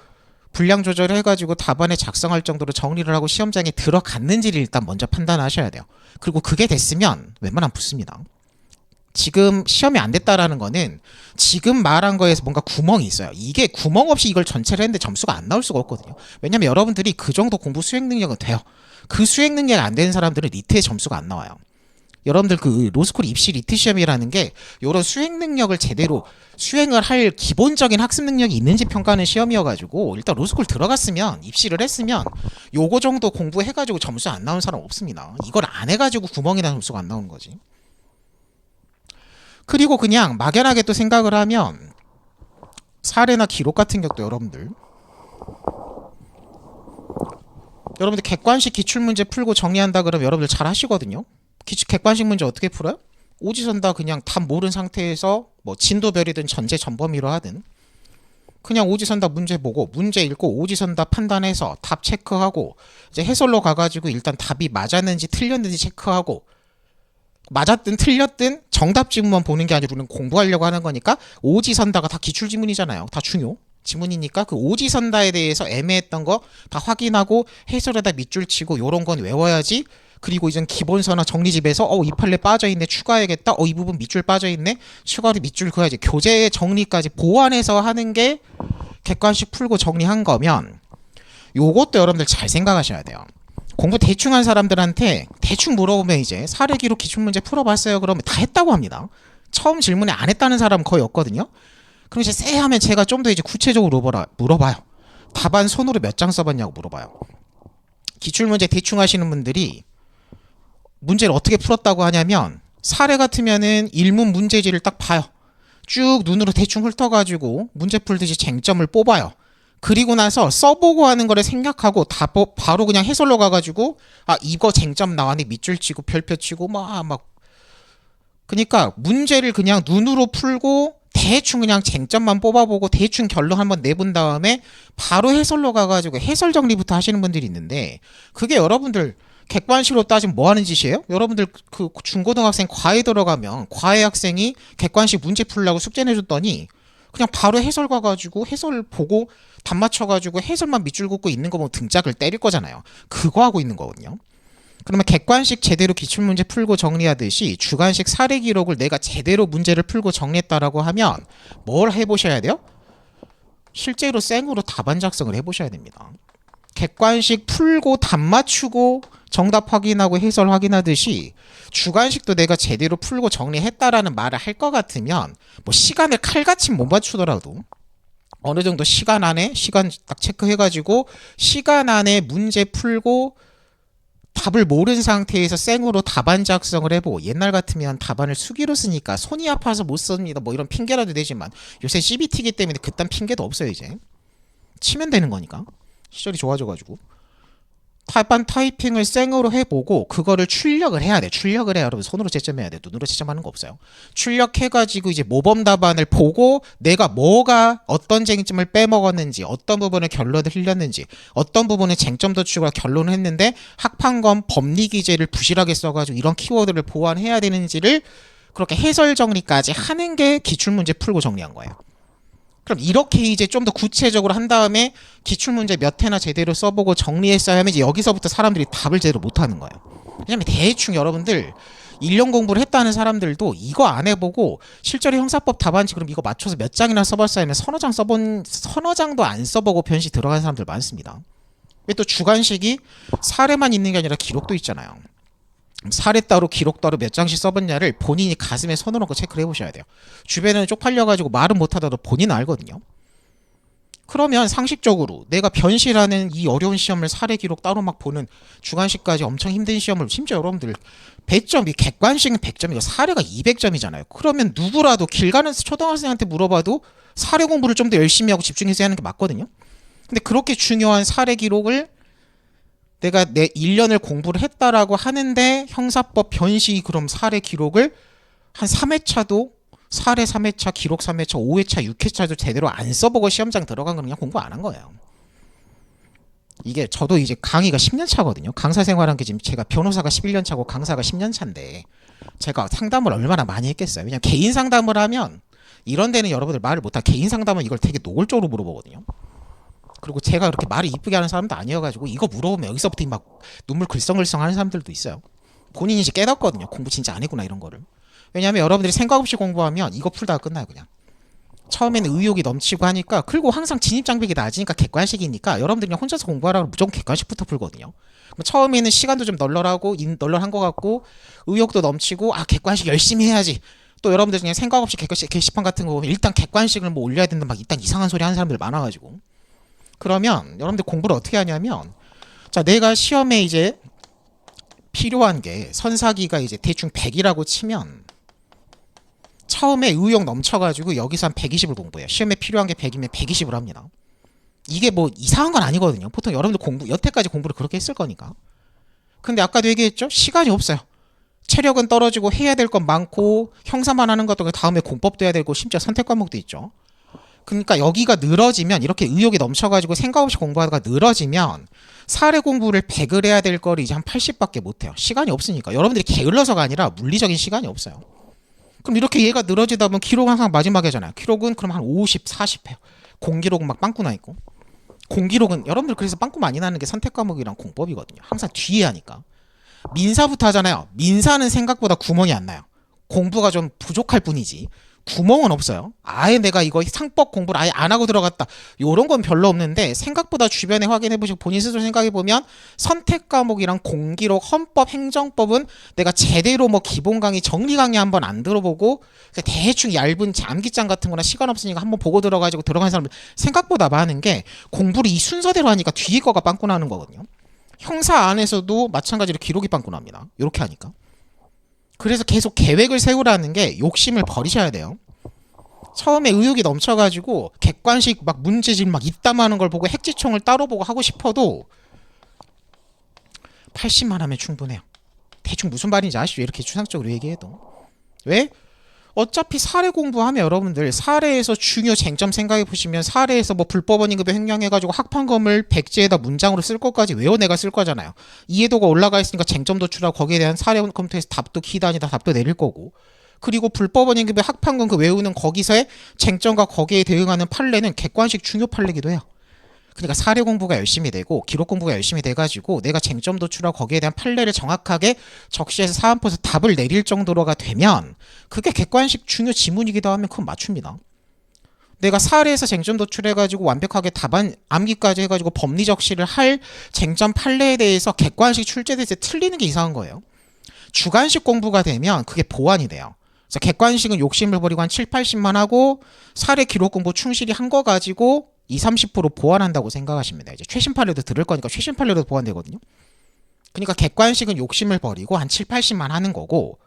분량 조절을 해가지고 답안에 작성할 정도로 정리를 하고 시험장에 들어갔는지를 일단 먼저 판단하셔야 돼요. 그리고 그게 됐으면 웬만하면 붙습니다. 지금 시험이 안 됐다라는 거는 지금 말한 거에서 뭔가 구멍이 있어요. 이게 구멍 없이 이걸 전체를 했는데 점수가 안 나올 수가 없거든요. 왜냐면 여러분들이 그 정도 공부 수행 능력은 돼요. 그 수행 능력이 안 되는 사람들은 리트의 점수가 안 나와요. 여러분들 그 로스쿨 입시 리트 시험이라는 게 이런 수행 능력을 제대로 수행을 할 기본적인 학습 능력이 있는지 평가하는 시험이어가지고, 일단 로스쿨 들어갔으면, 입시를 했으면 요거 정도 공부해가지고 점수 안 나온 사람 없습니다. 이걸 안 해가지고 구멍이 나 점수가 안 나오는 거지. 그리고 그냥 막연하게 또 생각을 하면 사례나 기록 같은 것도 여러분들 객관식 기출문제 풀고 정리한다 그러면 여러분들 잘 하시거든요. 객관식 문제 어떻게 풀어요? 오지선다 그냥 답 모른 상태에서 뭐 진도별이든 전제 전범위로 하든 그냥 오지선다 문제 보고 문제 읽고 오지선다 판단해서 답 체크하고 이제 해설로 가가지고 일단 답이 맞았는지 틀렸는지 체크하고 맞았든 틀렸든 정답 지문만 보는 게 아니라 우리는 공부하려고 하는 거니까 오지선다가 다 기출지문이잖아요. 다 중요 지문이니까 그 오지선다에 대해서 애매했던 거 다 확인하고 해설에다 밑줄 치고 요런 건 외워야지. 그리고 이젠 기본서나 정리집에서 이 판례 빠져있네 추가해야겠다. 이 부분 밑줄 빠져있네 추가로 밑줄 그어야지. 교재 정리까지 보완해서 하는 게 객관식 풀고 정리한 거면 요것도 여러분들 잘 생각하셔야 돼요. 공부 대충 한 사람들한테 대충 물어보면 이제 사례 기록 기출문제 풀어봤어요 그러면 다 했다고 합니다. 처음 질문에 안 했다는 사람은 거의 없거든요. 그럼 이제 쎄하면 제가 좀 더 이제 구체적으로 물어봐요. 답안 손으로 몇 장 써봤냐고 물어봐요. 기출문제 대충 하시는 분들이 문제를 어떻게 풀었다고 하냐면 사례 같으면은 일문 문제지를 딱 봐요. 쭉 눈으로 대충 훑어가지고 문제 풀듯이 쟁점을 뽑아요. 그리고 나서 써보고 하는 거를 생각하고 다 바로 그냥 해설로 가가지고 이거 쟁점 나왔네 밑줄 치고 별표 치고 막 그러니까 문제를 그냥 눈으로 풀고 대충 그냥 쟁점만 뽑아보고 대충 결론 한번 내본 다음에 바로 해설로 가가지고 해설 정리부터 하시는 분들이 있는데 그게 여러분들 객관식으로 따지면 뭐 하는 짓이에요? 여러분들 그 중고등학생 과외 들어가면 과외 학생이 객관식 문제 풀려고 숙제 내줬더니 그냥 바로 해설 가가지고 해설 보고 답 맞춰가지고 해설만 밑줄 긋고 있는 거 보면 등짝을 때릴 거잖아요. 그거 하고 있는 거거든요. 그러면 객관식 제대로 기출문제 풀고 정리하듯이 주관식 사례 기록을 내가 제대로 문제를 풀고 정리했다라고 하면 뭘 해보셔야 돼요? 실제로 생으로 답안 작성을 해보셔야 됩니다. 객관식 풀고 답 맞추고 정답 확인하고 해설 확인하듯이 주관식도 내가 제대로 풀고 정리했다라는 말을 할 것 같으면 뭐 시간을 칼같이 못 맞추더라도 어느 정도 시간 안에 시간 딱 체크해가지고 시간 안에 문제 풀고 답을 모른 상태에서 생으로 답안 작성을 해보고 옛날 같으면 답안을 수기로 쓰니까 손이 아파서 못 씁니다 뭐 이런 핑계라도 되지만 요새 CBT이기 때문에 그딴 핑계도 없어요. 이제 치면 되는 거니까 시절이 좋아져가지고 답안 타이핑을 생으로 해보고 그거를 출력을 해야 돼. 출력을 해야 여러분 손으로 채점해야 돼. 눈으로 채점하는 거 없어요. 출력해가지고 이제 모범 답안을 보고 내가 뭐가 어떤 쟁점을 빼먹었는지 어떤 부분을 결론을 흘렸는지 어떤 부분에 쟁점도 추가 결론을 했는데 학판검 법리 기재를 부실하게 써가지고 이런 키워드를 보완해야 되는지를 그렇게 해설 정리까지 하는 게 기출문제 풀고 정리한 거예요. 그럼 이렇게 이제 좀 더 구체적으로 한 다음에 기출문제 몇 회나 제대로 써보고 정리했어야 하면 이제 여기서부터 사람들이 답을 제대로 못하는 거예요. 왜냐면 대충 여러분들 1년 공부를 했다는 사람들도 이거 안 해보고 실제로 형사법 답안지 그럼 이거 맞춰서 몇 장이나 써봤어야 하면 서너 장도 안 써보고 변시 들어간 사람들 많습니다. 왜 또 주관식이 사례만 있는 게 아니라 기록도 있잖아요. 사례 따로 기록 따로 몇 장씩 써봤냐를 본인이 가슴에 손을 얹고 체크를 해보셔야 돼요. 주변에는 쪽팔려가지고 말은 못하다도 본인은 알거든요. 그러면 상식적으로 내가 변실하는 이 어려운 시험을 사례 기록 따로 막 보는 주관식까지 엄청 힘든 시험을 심지어 여러분들 100점, 이 객관식은 100점이고 사례가 200점이잖아요. 그러면 누구라도 길 가는 초등학생한테 물어봐도 사례 공부를 좀 더 열심히 하고 집중해서 하는 게 맞거든요. 근데 그렇게 중요한 사례 기록을 내가 내 1년을 공부를 했다라고 하는데 형사법 변시 그럼 사례 기록을 한 3회차도 사례 3회차, 기록 3회차, 5회차, 6회차도 제대로 안 써보고 시험장 들어간 건 그냥 공부 안 한 거예요. 이게 저도 이제 강의가 10년 차거든요. 강사 생활한 게 지금 제가 변호사가 11년 차고 강사가 10년 차인데 제가 상담을 얼마나 많이 했겠어요. 왜냐면 개인 상담을 하면 이런 데는 여러분들 말을 못하 개인 상담은 이걸 되게 노골적으로 물어보거든요. 그리고 제가 그렇게 말을 이쁘게 하는 사람도 아니어가지고 이거 물어보면 여기서부터 막 눈물 글썽글썽 하는 사람들도 있어요. 본인이 이제 깨닫거든요. 공부 진짜 안 했구나 이런 거를. 왜냐하면 여러분들이 생각 없이 공부하면 이거 풀다가 끝나요 그냥. 처음에는 의욕이 넘치고 하니까 그리고 항상 진입장벽이 낮으니까 객관식이니까 여러분들이 그냥 혼자서 공부하라고 무조건 객관식부터 풀거든요. 처음에는 시간도 좀 널널하고 널널한 것 같고 의욕도 넘치고 객관식 열심히 해야지. 또 여러분들 중에 생각 없이 객관식 게시판 같은 거 보면 일단 객관식을 뭐 올려야 된다 막 일단 이상한 소리 하는 사람들 많아가지고 그러면 여러분들 공부를 어떻게 하냐면 자 내가 시험에 이제 필요한 게 선사기가 이제 대충 100이라고 치면 처음에 의욕 넘쳐가지고 여기서 한 120을 공부해요. 시험에 필요한 게 100이면 120을 합니다. 이게 뭐 이상한 건 아니거든요. 보통 여러분들 여태까지 공부를 그렇게 했을 거니까. 근데 아까도 얘기했죠? 시간이 없어요. 체력은 떨어지고 해야 될 건 많고 형사만 하는 것도 그 다음에 공법도 해야 되고 심지어 선택 과목도 있죠. 그러니까 여기가 늘어지면 이렇게 의욕이 넘쳐가지고 생각 없이 공부하다가 늘어지면 사례 공부를 100을 해야 될 거를 이제 한 80밖에 못해요. 시간이 없으니까. 여러분들이 게을러서가 아니라 물리적인 시간이 없어요. 그럼 이렇게 얘가 늘어지다 보면 기록은 항상 마지막에 하잖아요. 기록은 그럼 한 50, 40 해요. 공기록은 막 빵꾸 나 있고. 공기록은 여러분들 그래서 빵꾸 많이 나는 게 선택 과목이랑 공법이거든요. 항상 뒤에 하니까. 민사부터 하잖아요. 민사는 생각보다 구멍이 안 나요. 공부가 좀 부족할 뿐이지 구멍은 없어요. 아예 내가 이거 상법 공부를 아예 안 하고 들어갔다 요런 건 별로 없는데 생각보다 주변에 확인해보시고 본인 스스로 생각해보면 선택 과목이랑 공기록, 헌법, 행정법은 내가 제대로 뭐 기본 강의, 정리 강의 한번 안 들어보고 대충 얇은 암기장 같은 거나 시간 없으니까 한번 보고 들어가지고 들어간 사람 생각보다 많은 게 공부를 이 순서대로 하니까 뒤에 거가 빵꾸 나는 거거든요. 형사 안에서도 마찬가지로 기록이 빵꾸 납니다. 이렇게 하니까. 그래서 계속 계획을 세우라는 게 욕심을 버리셔야 돼요. 처음에 의욕이 넘쳐가지고 객관식 막 문제집 막 입담하는 걸 보고 핵지총을 따로 보고 하고 싶어도 80만 하면 충분해요. 대충 무슨 말인지 아시죠? 이렇게 추상적으로 얘기해도. 왜? 어차피 사례 공부하면 여러분들 사례에서 중요 쟁점 생각해 보시면 사례에서 뭐 불법원임금에 횡령해가지고 학판검을 백지에다 문장으로 쓸 것까지 외워내가 쓸 거잖아요. 이해도가 올라가 있으니까 쟁점 도출하고 거기에 대한 사례 컴퓨터에서 답도 키다니다 답도 내릴 거고. 그리고 불법원임금의 학판검 그 외우는 거기서의 쟁점과 거기에 대응하는 판례는 객관식 중요 판례기도 해요. 그러니까 사례 공부가 열심히 되고 기록 공부가 열심히 돼가지고 내가 쟁점 도출하고 거기에 대한 판례를 정확하게 적시해서 사안포에서 답을 내릴 정도로가 되면 그게 객관식 중요 지문이기도 하면 그건 맞춥니다. 내가 사례에서 쟁점 도출해가지고 완벽하게 답안 암기까지 해가지고 법리 적시를 할 쟁점 판례에 대해서 객관식 출제돼서 틀리는 게 이상한 거예요. 주관식 공부가 되면 그게 보완이 돼요. 그래서 객관식은 욕심을 버리고 한 7, 80만 하고 사례 기록 공부 충실히 한 거 가지고 20, 30% 보완한다고 생각하시면 돼요. 이제 최신 판례도 들을 거니까 최신 판례도 보완되거든요. 그러니까 객관식은 욕심을 버리고 한 7, 80만 하는 거고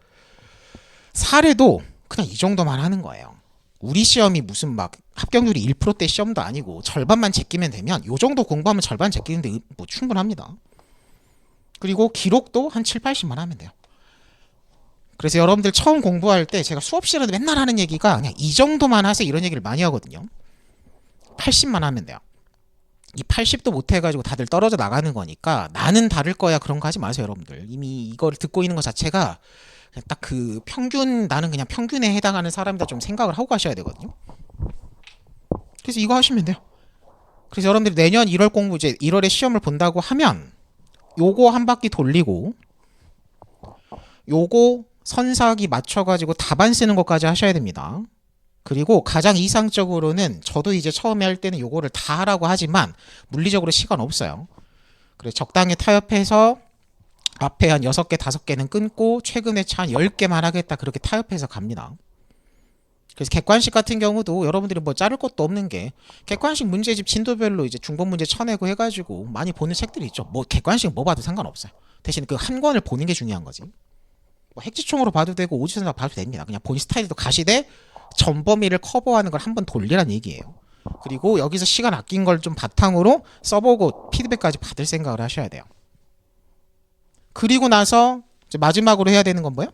사례도 그냥 이 정도만 하는 거예요. 우리 시험이 무슨 막 합격률이 1%대 시험도 아니고 절반만 제끼면 되면 요 정도 공부하면 절반 제끼는데 뭐 충분합니다. 그리고 기록도 한 7, 80만 하면 돼요. 그래서 여러분들 처음 공부할 때 제가 수업 시간에 맨날 하는 얘기가 그냥 이 정도만 하세요 이런 얘기를 많이 하거든요. 80만 하면 돼요. 이 80도 못해가지고 다들 떨어져 나가는 거니까 나는 다를 거야 그런 거 하지 마세요 여러분들. 이미 이걸 듣고 있는 것 자체가 딱 그 평균 나는 그냥 평균에 해당하는 사람이다 좀 생각을 하고 가셔야 되거든요. 그래서 이거 하시면 돼요. 그래서 여러분들이 내년 1월 공부 이제 1월에 시험을 본다고 하면 요거 한 바퀴 돌리고 요거 선사하기 맞춰가지고 답안 쓰는 것까지 하셔야 됩니다. 그리고 가장 이상적으로는 저도 이제 처음에 할 때는 요거를 다 하라고 하지만 물리적으로 시간 없어요. 그래서 적당히 타협해서 앞에 한 6개, 5개는 끊고 최근에 한 10개만 하겠다 그렇게 타협해서 갑니다. 그래서 객관식 같은 경우도 여러분들이 뭐 자를 것도 없는 게 객관식 문제집 진도별로 이제 중복 문제 쳐내고 해가지고 많이 보는 책들이 있죠. 뭐 객관식 뭐 봐도 상관없어요. 대신 그 한 권을 보는 게 중요한 거지. 뭐 핵지총으로 봐도 되고 오지선으로 봐도 됩니다. 그냥 본인 스타일도 가시되 전범위를 커버하는 걸 한번 돌리란 얘기예요. 그리고 여기서 시간 아낀 걸 좀 바탕으로 써보고 피드백까지 받을 생각을 하셔야 돼요. 그리고 나서 이제 마지막으로 해야 되는 건 뭐야?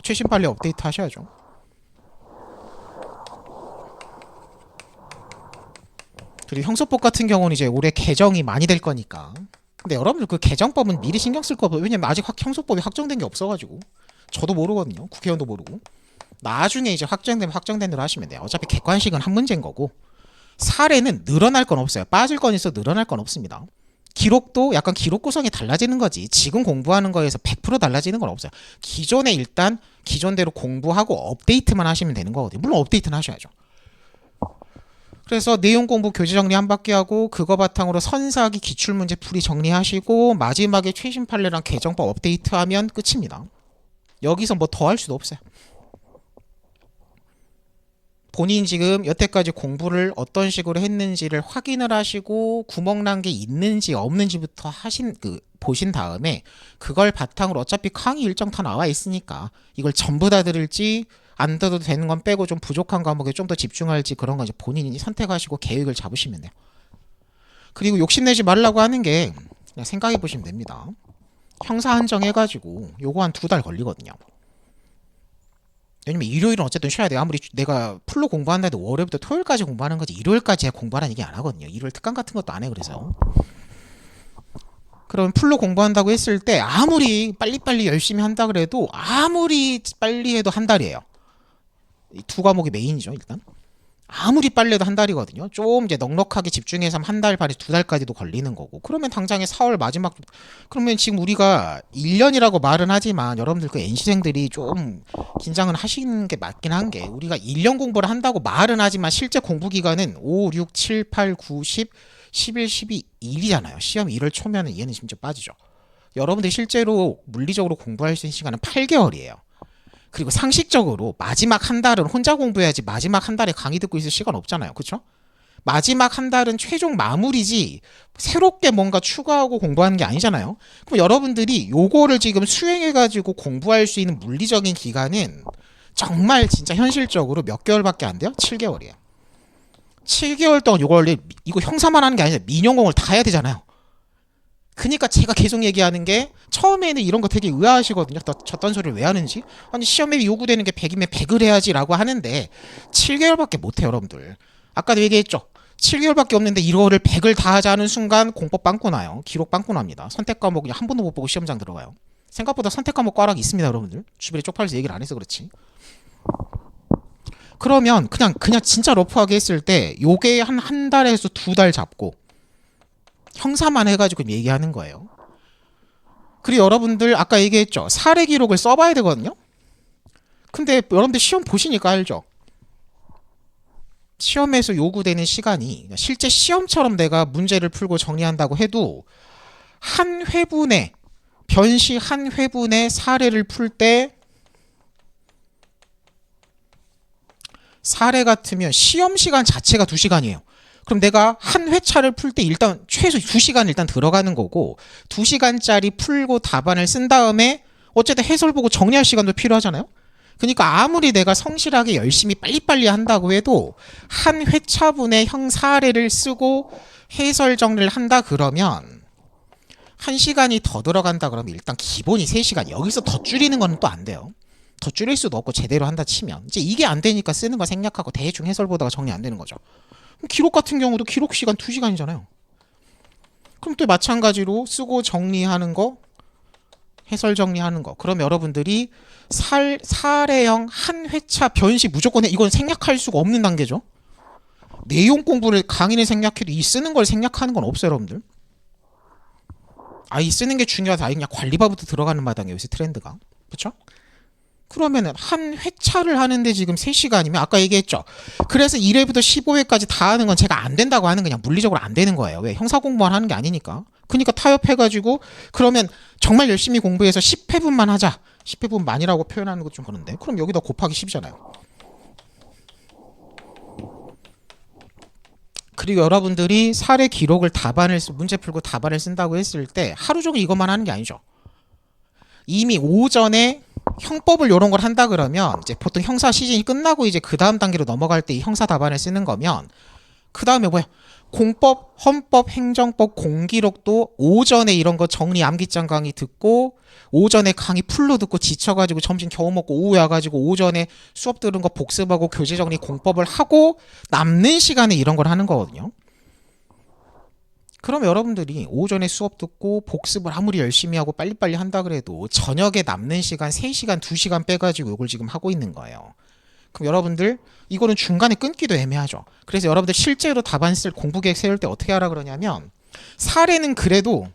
최신 판례 업데이트 하셔야죠. 그리고 형사법 같은 경우는 이제 올해 개정이 많이 될 거니까. 근데 여러분들 그 개정법은 미리 신경 쓸 거예요. 왜냐면 아직 형사법이 확정된 게 없어가지고. 저도 모르거든요. 국회의원도 모르고. 나중에 이제 확정되면 확정된 대로 하시면 돼요. 어차피 객관식은 한 문제인 거고 사례는 늘어날 건 없어요. 빠질 건 있어 늘어날 건 없습니다. 기록도 약간 기록 구성이 달라지는 거지 지금 공부하는 거에서 100% 달라지는 건 없어요. 기존에 일단 기존대로 공부하고 업데이트만 하시면 되는 거거든요. 물론 업데이트는 하셔야죠. 그래서 내용 공부 교재 정리 한 바퀴 하고 그거 바탕으로 선사하기 기출문제 풀이 정리하시고 마지막에 최신 판례랑 개정법 업데이트하면 끝입니다. 여기서 뭐 더 할 수도 없어요. 본인 지금 여태까지 공부를 어떤 식으로 했는지를 확인을 하시고 구멍난 게 있는지 없는지부터 보신 다음에 그걸 바탕으로 어차피 강의 일정 다 나와 있으니까 이걸 전부 다 들을지 안 돼도 되는 건 빼고 좀 부족한 과목에 좀 더 집중할지 그런 건 이제 본인이 선택하시고 계획을 잡으시면 돼요. 그리고 욕심내지 말라고 하는 게 그냥 생각해 보시면 됩니다. 형사 한정해가지고 요거 한 2달 걸리거든요. 왜냐면 일요일은 어쨌든 쉬어야 돼요. 아무리 내가 풀로 공부한다 해도 월요일부터 토요일까지 공부하는 거지 일요일까지 공부하라는 얘기 안 하거든요. 일요일 특강 같은 것도 안 해. 그래서 그럼 풀로 공부한다고 했을 때 아무리 빨리빨리 열심히 한다 그래도 아무리 빨리 해도 한 달이에요. 이 2과목이 메인이죠. 일단 아무리 빨리 해도 한 달이거든요. 좀 이제 넉넉하게 집중해서 하면 한 달 반에 2달까지도 걸리는 거고. 그러면 당장에 4월 마지막 그러면 지금 우리가 1년이라고 말은 하지만 여러분들 그 NC생들이 좀 긴장은 하시는 게 맞긴 한 게 우리가 1년 공부를 한다고 말은 하지만 실제 공부 기간은 5, 6, 7, 8, 9, 10, 11, 12, 1이잖아요. 시험 1월 초면은 얘는 심지어 빠지죠. 여러분들이 실제로 물리적으로 공부할 수 있는 시간은 8개월이에요. 그리고 상식적으로 마지막 한 달은 혼자 공부해야지 마지막 한 달에 강의 듣고 있을 시간 없잖아요. 그렇죠? 마지막 한 달은 최종 마무리지 새롭게 뭔가 추가하고 공부하는 게 아니잖아요. 그럼 여러분들이 요거를 지금 수행해가지고 공부할 수 있는 물리적인 기간은 정말 진짜 현실적으로 몇 개월밖에 안 돼요? 7개월이에요. 7개월 동안 이거 형사만 하는 게 아니라 민영공을 다 해야 되잖아요. 그니까 제가 계속 얘기하는 게 처음에는 이런 거 되게 의아하시거든요. 저딴 소리를 왜 하는지. 아니 시험에 요구되는 게 100이면 100을 해야지 라고 하는데 7개월밖에 못해요 여러분들. 아까도 얘기했죠. 7개월밖에 없는데 이거를 100을 다 하자는 순간 공법 빵꾸 나요. 기록 빵꾸 납니다. 선택 과목 그냥 한 번도 못 보고 시험장 들어가요. 생각보다 선택 과목 꽈락이 있습니다 여러분들. 주변에 쪽팔려서 얘기를 안 해서 그렇지. 그러면 그냥 진짜 러프하게 했을 때 요게 한 달에서 2달 잡고 형사만 해가지고 얘기하는 거예요. 그리고 여러분들 아까 얘기했죠. 사례 기록을 써봐야 되거든요. 근데 여러분들 시험 보시니까 알죠. 시험에서 요구되는 시간이 실제 시험처럼 내가 문제를 풀고 정리한다고 해도 한 회분에 변시 한 회분의 사례를 풀 때 사례 같으면 시험 시간 자체가 2시간이에요. 그럼 내가 한 회차를 풀 때 일단 최소 2시간 일단 들어가는 거고 2시간짜리 풀고 답안을 쓴 다음에 어쨌든 해설 보고 정리할 시간도 필요하잖아요. 그러니까 아무리 내가 성실하게 열심히 빨리빨리 한다고 해도 한 회차분의 형사례를 쓰고 해설 정리를 한다 그러면 1시간이 더 들어간다 그러면 일단 기본이 3시간. 여기서 더 줄이는 건 또 안 돼요. 더 줄일 수도 없고 제대로 한다 치면 이제 이게 안 되니까 쓰는 거 생략하고 대충 해설 보다가 정리 안 되는 거죠. 기록 같은 경우도 기록 시간 2시간이잖아요. 그럼 또 마찬가지로 쓰고 정리하는 거, 해설 정리하는 거. 그럼 여러분들이 사례형 한 회차 변시 무조건 해. 이건 생략할 수가 없는 단계죠. 내용 공부를 강의를 생략해도 이 쓰는 걸 생략하는 건 없어요, 여러분들. 이 쓰는 게 중요하다. 그냥 관리바부터 들어가는 마당이에요, 요새 트렌드가. 그렇죠? 그러면은 한 회차를 하는데 지금 3시간이면 아까 얘기했죠. 그래서 1회부터 15회까지 다 하는 건 제가 안 된다고 하는 그냥 물리적으로 안 되는 거예요. 왜? 형사 공부만 하는 게 아니니까. 그러니까 타협해가지고 그러면 정말 열심히 공부해서 10회분만 하자. 10회분만이라고 표현하는 것 좀 그런데 그럼 여기다 곱하기 10이잖아요. 그리고 여러분들이 사례 기록을 문제 풀고 답안을 쓴다고 했을 때 하루 종일 이것만 하는 게 아니죠. 이미 오전에 형법을 이런 걸 한다 그러면 이제 보통 형사 시즌이 끝나고 이제 그 다음 단계로 넘어갈 때 이 형사 답안을 쓰는 거면 그 다음에 뭐야? 공법, 헌법, 행정법, 공기록도 오전에 이런 거 정리 암기장 강의 듣고 오전에 강의 풀로 듣고 지쳐가지고 점심 겨우 먹고 오후에 와가지고 오전에 수업 들은 거 복습하고 교재 정리 공법을 하고 남는 시간에 이런 걸 하는 거거든요. 그럼 여러분들이 오전에 수업 듣고 복습을 아무리 열심히 하고 빨리빨리 한다 그래도 저녁에 남는 시간 3시간, 2시간 빼가지고 이걸 지금 하고 있는 거예요. 그럼 여러분들 이거는 중간에 끊기도 애매하죠. 그래서 여러분들 실제로 답안 쓸 공부계획 세울 때 어떻게 하라 그러냐면 사례는 그래도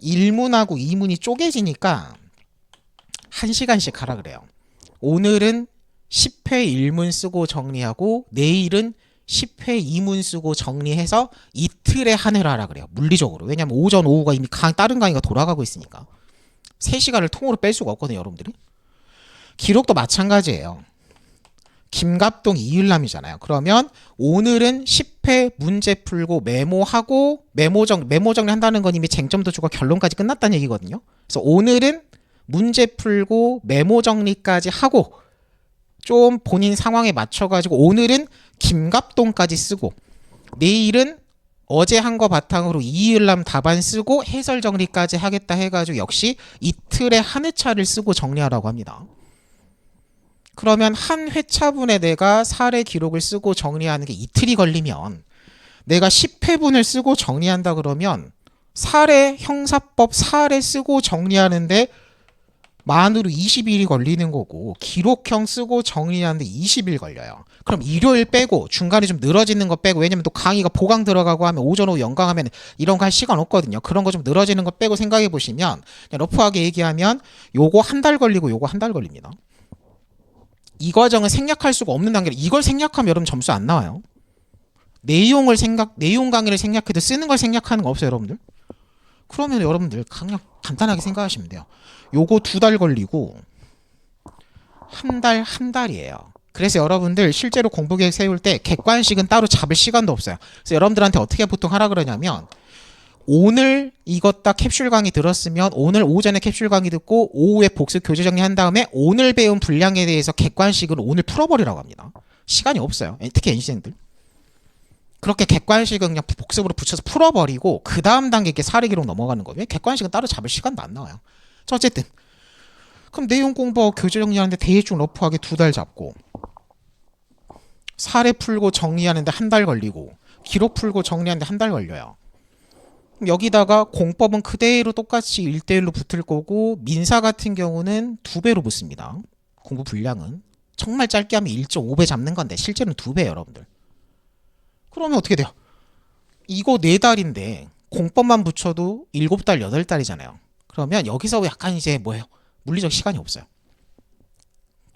1문하고 2문이 쪼개지니까 1시간씩 하라 그래요. 오늘은 10회 1문 쓰고 정리하고 내일은 10회 2문 쓰고 정리해서 이틀에 한 회를 하라 그래요. 물리적으로. 왜냐면 오전 오후가 이미 다른 강의가 돌아가고 있으니까 3시간을 통으로 뺄 수가 없거든요. 여러분들이. 기록도 마찬가지예요. 김갑동 이일남이잖아요. 그러면 오늘은 10회 문제 풀고 메모하고 메모 정리 한다는 건 이미 쟁점도 주고 결론까지 끝났다는 얘기거든요. 그래서 오늘은 문제 풀고 메모 정리까지 하고 좀 본인 상황에 맞춰가지고 오늘은 김갑동까지 쓰고 내일은 어제 한 거 바탕으로 이일남 답안 쓰고 해설 정리까지 하겠다 해가지고 역시 이틀에 한 회차를 쓰고 정리하라고 합니다. 그러면 한 회차분에 내가 사례 기록을 쓰고 정리하는 게 이틀이 걸리면 내가 10회분을 쓰고 정리한다 그러면 사례 형사법 사례 쓰고 정리하는데 만으로 20일이 걸리는 거고 기록형 쓰고 정리하는데 20일 걸려요. 그럼 일요일 빼고 중간에 좀 늘어지는 거 빼고 왜냐면 또 강의가 보강 들어가고 하면 오전 오후 연강하면 이런 거 할 시간 없거든요. 그런 거 좀 늘어지는 거 빼고 생각해 보시면 그냥 러프하게 얘기하면 요거 한 달 걸리고 요거 한 달 걸립니다. 이 과정을 생략할 수가 없는 단계로 이걸 생략하면 여러분 점수 안 나와요. 내용 강의를 생략해도 쓰는 걸 생략하는 거 없어요, 여러분들? 그러면 여러분들 그냥 간단하게 생각하시면 돼요. 요거 2달 걸리고 한 달이에요. 그래서 여러분들 실제로 공부계획 세울 때 객관식은 따로 잡을 시간도 없어요. 그래서 여러분들한테 어떻게 보통 하라 그러냐면 오늘 이거 딱 캡슐 강의 들었으면 오늘 오전에 캡슐 강의 듣고 오후에 복습 교재 정리한 다음에 오늘 배운 분량에 대해서 객관식은 오늘 풀어버리라고 합니다. 시간이 없어요. 특히 NC생들. 그렇게 객관식은 그냥 복습으로 붙여서 풀어버리고 그 다음 단계 이렇게 사례 기록 넘어가는 거예요. 객관식은 따로 잡을 시간도 안 나와요. 자, 어쨌든 그럼 내용 공부하고 교재 정리하는데 대충 러프하게 2달 잡고 사례 풀고 정리하는데 한 달 걸리고 기록 풀고 정리하는데 한 달 걸려요. 여기다가 공법은 그대로 똑같이 1대1로 붙을 거고 민사 같은 경우는 2배로 붙습니다. 공부 분량은 정말 짧게 하면 1.5배 잡는 건데 실제로는 2배예요, 여러분들. 그러면 어떻게 돼요? 이거 4달인데 공법만 붙여도 7달, 8달이잖아요. 그러면 여기서 약간 이제 뭐예요? 물리적 시간이 없어요.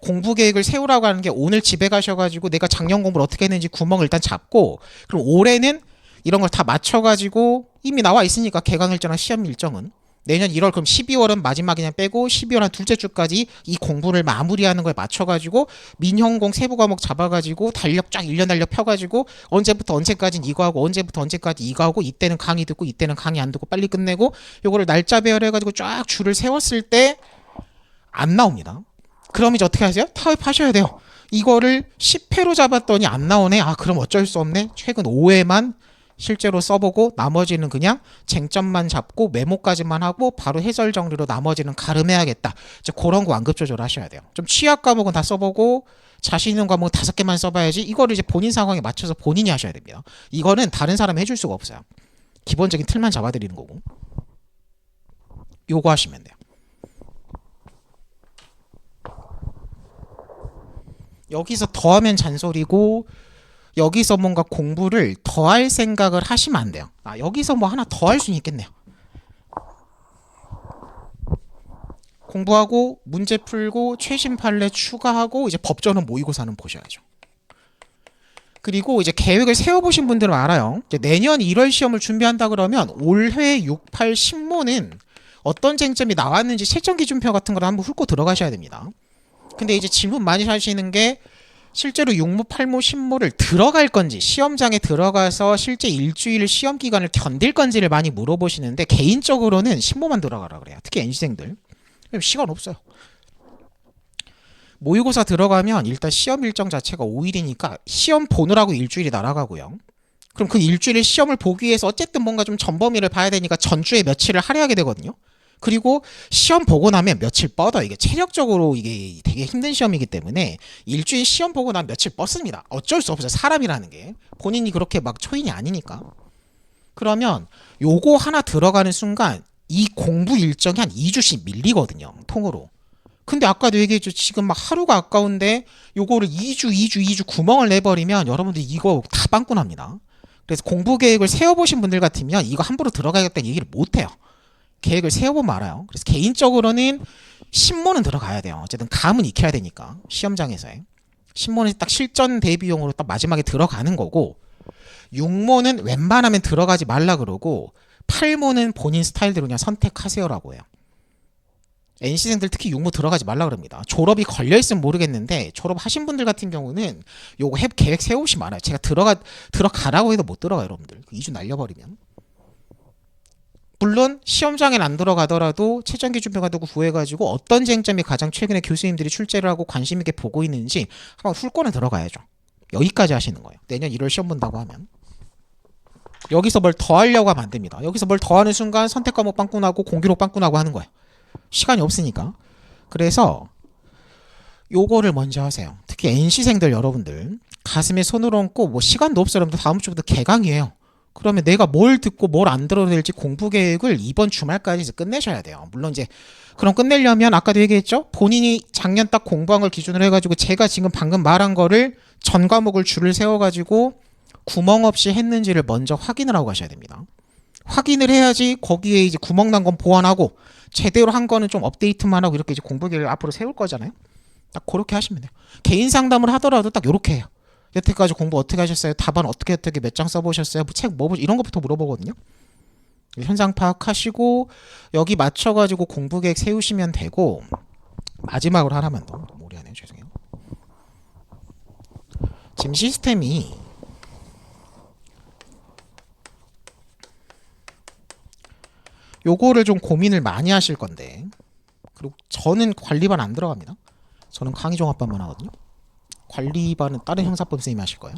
공부 계획을 세우라고 하는 게 오늘 집에 가셔가지고 내가 작년 공부를 어떻게 했는지 구멍을 일단 잡고 그럼 올해는 이런 걸 다 맞춰가지고 이미 나와 있으니까 개강 일정이나 시험 일정은 내년 1월 그럼 12월은 마지막 그냥 빼고 12월 한 둘째 주까지 이 공부를 마무리하는 거에 맞춰가지고 민형공 세부 과목 잡아가지고 달력 쫙 1년 달력 펴가지고 언제부터 언제까지는 이거 하고 언제부터 언제까지 이거 하고 이때는 강의 듣고 이때는 강의 안 듣고 빨리 끝내고 요거를 날짜 배열해가지고 쫙 줄을 세웠을 때 안 나옵니다. 그럼 이제 어떻게 하세요? 타협하셔야 돼요. 이거를 10회로 잡았더니 안 나오네. 아 그럼 어쩔 수 없네. 최근 5회만 실제로 써보고 나머지는 그냥 쟁점만 잡고 메모까지만 하고 바로 해설 정리로 나머지는 가름해야겠다. 이제 그런 거 완급 조절하셔야 돼요. 좀 취약 과목은 다 써보고 자신 있는 과목 5개만 써봐야지. 이거를 이제 본인 상황에 맞춰서 본인이 하셔야 됩니다. 이거는 다른 사람이 해줄 수가 없어요. 기본적인 틀만 잡아드리는 거고. 요거 하시면 돼요. 여기서 더하면 잔소리고 여기서 뭔가 공부를 더 할 생각을 하시면 안 돼요. 아, 여기서 뭐 하나 더 할 수는 있겠네요. 공부하고 문제 풀고 최신 판례 추가하고 이제 법전은 모의고사는 보셔야죠. 그리고 이제 계획을 세워보신 분들은 알아요. 이제 내년 1월 시험을 준비한다 그러면 올해 6, 8, 10모는 어떤 쟁점이 나왔는지 채점 기준표 같은 걸 한번 훑고 들어가셔야 됩니다. 근데 이제 질문 많이 하시는 게 실제로 6모, 8모, 10모를 들어갈 건지 시험장에 들어가서 실제 일주일 시험 기간을 견딜 건지를 많이 물어보시는데 개인적으로는 10모만 들어가라 그래요. 특히 NC생들. 시간 없어요. 모의고사 들어가면 일단 시험 일정 자체가 5일이니까 시험 보느라고 일주일이 날아가고요. 그럼 그 일주일에 시험을 보기 위해서 어쨌든 뭔가 좀 전범위를 봐야 되니까 전주에 며칠을 할애하게 되거든요. 그리고 시험 보고 나면 며칠 뻗어. 이게 체력적으로 이게 되게 힘든 시험이기 때문에 일주일 시험 보고 나면 며칠 뻗습니다. 어쩔 수 없어요. 사람이라는 게. 본인이 그렇게 막 초인이 아니니까. 그러면 요거 하나 들어가는 순간 이 공부 일정이 한 2주씩 밀리거든요. 통으로. 근데 아까도 얘기했죠. 지금 막 하루가 아까운데 요거를 2주 구멍을 내버리면 여러분들 이거 다 빵꾸 납니다. 그래서 공부 계획을 세워보신 분들 같으면 이거 함부로 들어가겠다는 얘기를 못해요. 계획을 세워보면 알아요. 그래서 개인적으로는 신모는 들어가야 돼요. 어쨌든 감은 익혀야 되니까 시험장에서의 신모는 딱 실전 대비용으로 딱 마지막에 들어가는 거고 6모는 웬만하면 들어가지 말라 그러고 8모는 본인 스타일대로 그냥 선택하세요라고 해요. NC생들 특히 6모 들어가지 말라 그럽니다. 졸업이 걸려있으면 모르겠는데 졸업하신 분들 같은 경우는 요거 계획 세우시면 알아요. 제가 들어가라고 해도 못 들어가요. 여러분들 2주 날려버리면 물론 시험장엔 안 들어가더라도 최저기준표가 두고 구해가지고 어떤 쟁점이 가장 최근에 교수님들이 출제를 하고 관심 있게 보고 있는지 한번 훑고는 들어가야죠. 여기까지 하시는 거예요. 내년 1월 시험 본다고 하면. 여기서 뭘 더 하려고 하면 안 됩니다. 여기서 뭘 더 하는 순간 선택 과목 빵꾸나고 공기록 빵꾸나고 하는 거예요. 시간이 없으니까. 그래서 요거를 먼저 하세요. 특히 NC생들 여러분들 가슴에 손을 얹고 뭐 시간도 없어요. 여러분들 다음 주부터 개강이에요. 그러면 내가 뭘 듣고 뭘 안 들어야 될지 공부 계획을 이번 주말까지 이제 끝내셔야 돼요. 물론 이제 그럼 끝내려면 아까도 얘기했죠. 본인이 작년 딱 공부한 걸 기준으로 해가지고 제가 지금 방금 말한 거를 전 과목을 줄을 세워가지고 구멍 없이 했는지를 먼저 확인을 하고 가셔야 됩니다. 확인을 해야지 거기에 이제 구멍 난 건 보완하고 제대로 한 거는 좀 업데이트만 하고 이렇게 이제 공부 계획을 앞으로 세울 거잖아요. 딱 그렇게 하시면 돼요. 개인 상담을 하더라도 딱 이렇게 해요. 여태까지 공부 어떻게 하셨어요? 답안 어떻게 몇 장 써보셨어요? 책 뭐 이런 것부터 물어보거든요. 현상 파악하시고 여기 맞춰가지고 공부 계획 세우시면 되고 마지막으로 하나만 더 오래 하네요. 죄송해요. 지금 시스템이 요거를 좀 고민을 많이 하실 건데 그리고 저는 관리반 안 들어갑니다. 저는 강의 종합반만 하거든요. 관리반은 다른 형사법 선생님이 하실 거예요.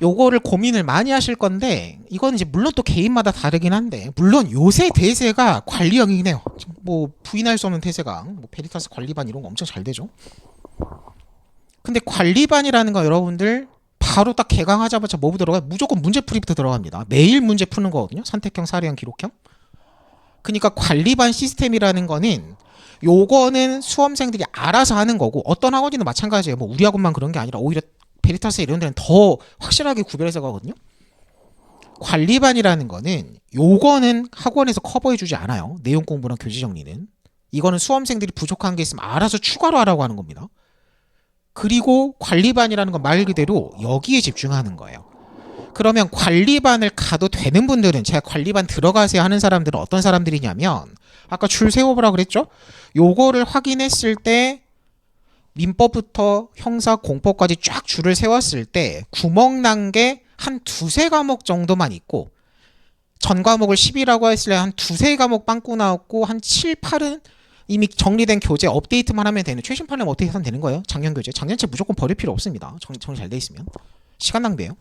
요거를 고민을 많이 하실 건데 이건 이제 물론 또 개인마다 다르긴 한데 물론 요새 대세가 관리형이긴 해요. 뭐 부인할 수 없는 대세가 뭐 베리타스 관리반 이런 거 엄청 잘 되죠. 근데 관리반이라는 거 여러분들 바로 딱 개강하자마자 뭐부터 들어가요? 무조건 문제풀이부터 들어갑니다. 매일 문제 푸는 거거든요. 선택형, 사례형, 기록형. 그러니까 관리반 시스템이라는 거는 요거는 수험생들이 알아서 하는 거고 어떤 학원이든 마찬가지예요. 뭐 우리 학원만 그런 게 아니라 오히려 베리타스 이런 데는 더 확실하게 구별해서 가거든요. 관리반이라는 거는 요거는 학원에서 커버해주지 않아요. 내용 공부랑 교재 정리는. 이거는 수험생들이 부족한 게 있으면 알아서 추가로 하라고 하는 겁니다. 그리고 관리반이라는 건 말 그대로 여기에 집중하는 거예요. 그러면 관리반을 가도 되는 분들은 제가 관리반 들어가세요 하는 사람들은 어떤 사람들이냐면 아까 줄 세워보라 그랬죠? 요거를 확인했을 때 민법부터 형사 공법까지 쫙 줄을 세웠을 때 구멍 난 게 한 두세 과목 정도만 있고 전 과목을 10이라고 했을 때 한 두세 과목 빵꾸 나왔고 한 7, 8은 이미 정리된 교재 업데이트만 하면 되는 최신 판례 업데이트 하면 되는 거예요. 작년 교재. 작년 책 무조건 버릴 필요 없습니다. 정리 잘 돼 있으면. 시간 낭비예요.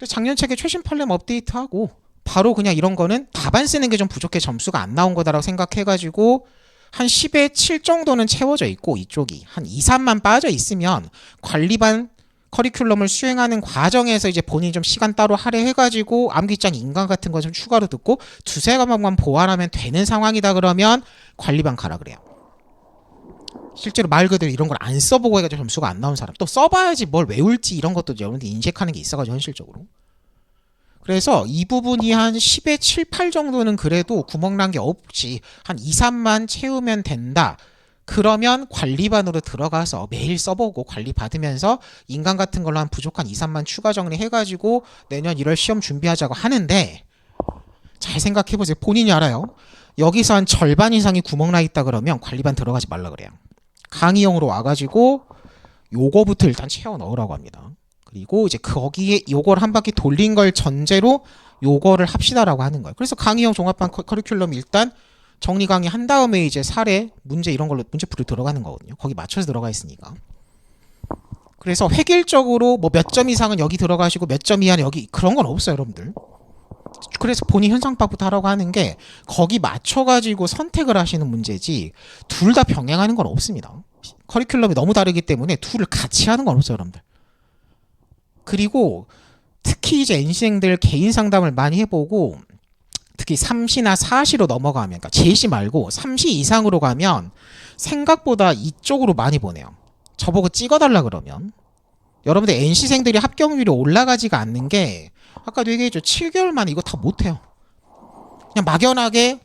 작년 책에 최신 판례 업데이트하고 바로 그냥 이런 거는 답안 쓰는 게 좀 부족해 점수가 안 나온 거다라고 생각해가지고 한 10에 7 정도는 채워져 있고 이쪽이 한 2, 3만 빠져 있으면 관리반 커리큘럼을 수행하는 과정에서 이제 본인이 좀 시간 따로 할애해가지고 암기장 인강 같은 거 좀 추가로 듣고 두세 과목만 보완하면 되는 상황이다 그러면 관리반 가라 그래요. 실제로 말 그대로 이런 걸 안 써보고 해가지고 점수가 안 나온 사람 또 써봐야지 뭘 외울지 이런 것도 여러분들 인식하는 게 있어가지고 현실적으로 그래서 이 부분이 한 10에 7, 8 정도는 그래도 구멍난 게 없이 한 2, 3만 채우면 된다. 그러면 관리반으로 들어가서 매일 써보고 관리 받으면서 인강 같은 걸로 한 부족한 2, 3만 추가 정리해가지고 내년 1월 시험 준비하자고 하는데 잘 생각해보세요. 본인이 알아요. 여기서 한 절반 이상이 구멍 나 있다 그러면 관리반 들어가지 말라 그래요. 강의형으로 와가지고 요거부터 일단 채워 넣으라고 합니다. 그리고 이제 거기에 요걸 한 바퀴 돌린 걸 전제로 요거를 합시다라고 하는 거예요. 그래서 강의형 종합반 커리큘럼 일단 정리 강의 한 다음에 이제 사례, 문제 이런 걸로 문제풀이 들어가는 거거든요. 거기 맞춰서 들어가 있으니까. 그래서 획일적으로 뭐 몇 점 이상은 여기 들어가시고 몇 점 이하는 여기 그런 건 없어요, 여러분들. 그래서 본인 현상파악부터 하라고 하는 게 거기 맞춰가지고 선택을 하시는 문제지 둘 다 병행하는 건 없습니다. 커리큘럼이 너무 다르기 때문에 둘을 같이 하는 건 없어요, 여러분들. 그리고 특히 이제 NC생들 개인 상담을 많이 해보고 특히 3시나 4시로 넘어가면 그러니까 제시 말고 3시 이상으로 가면 생각보다 이쪽으로 많이 보내요. 저보고 찍어달라 그러면 여러분들 NC생들이 합격률이 올라가지가 않는 게 아까도 얘기했죠. 7개월 만에 이거 다 못해요. 그냥 막연하게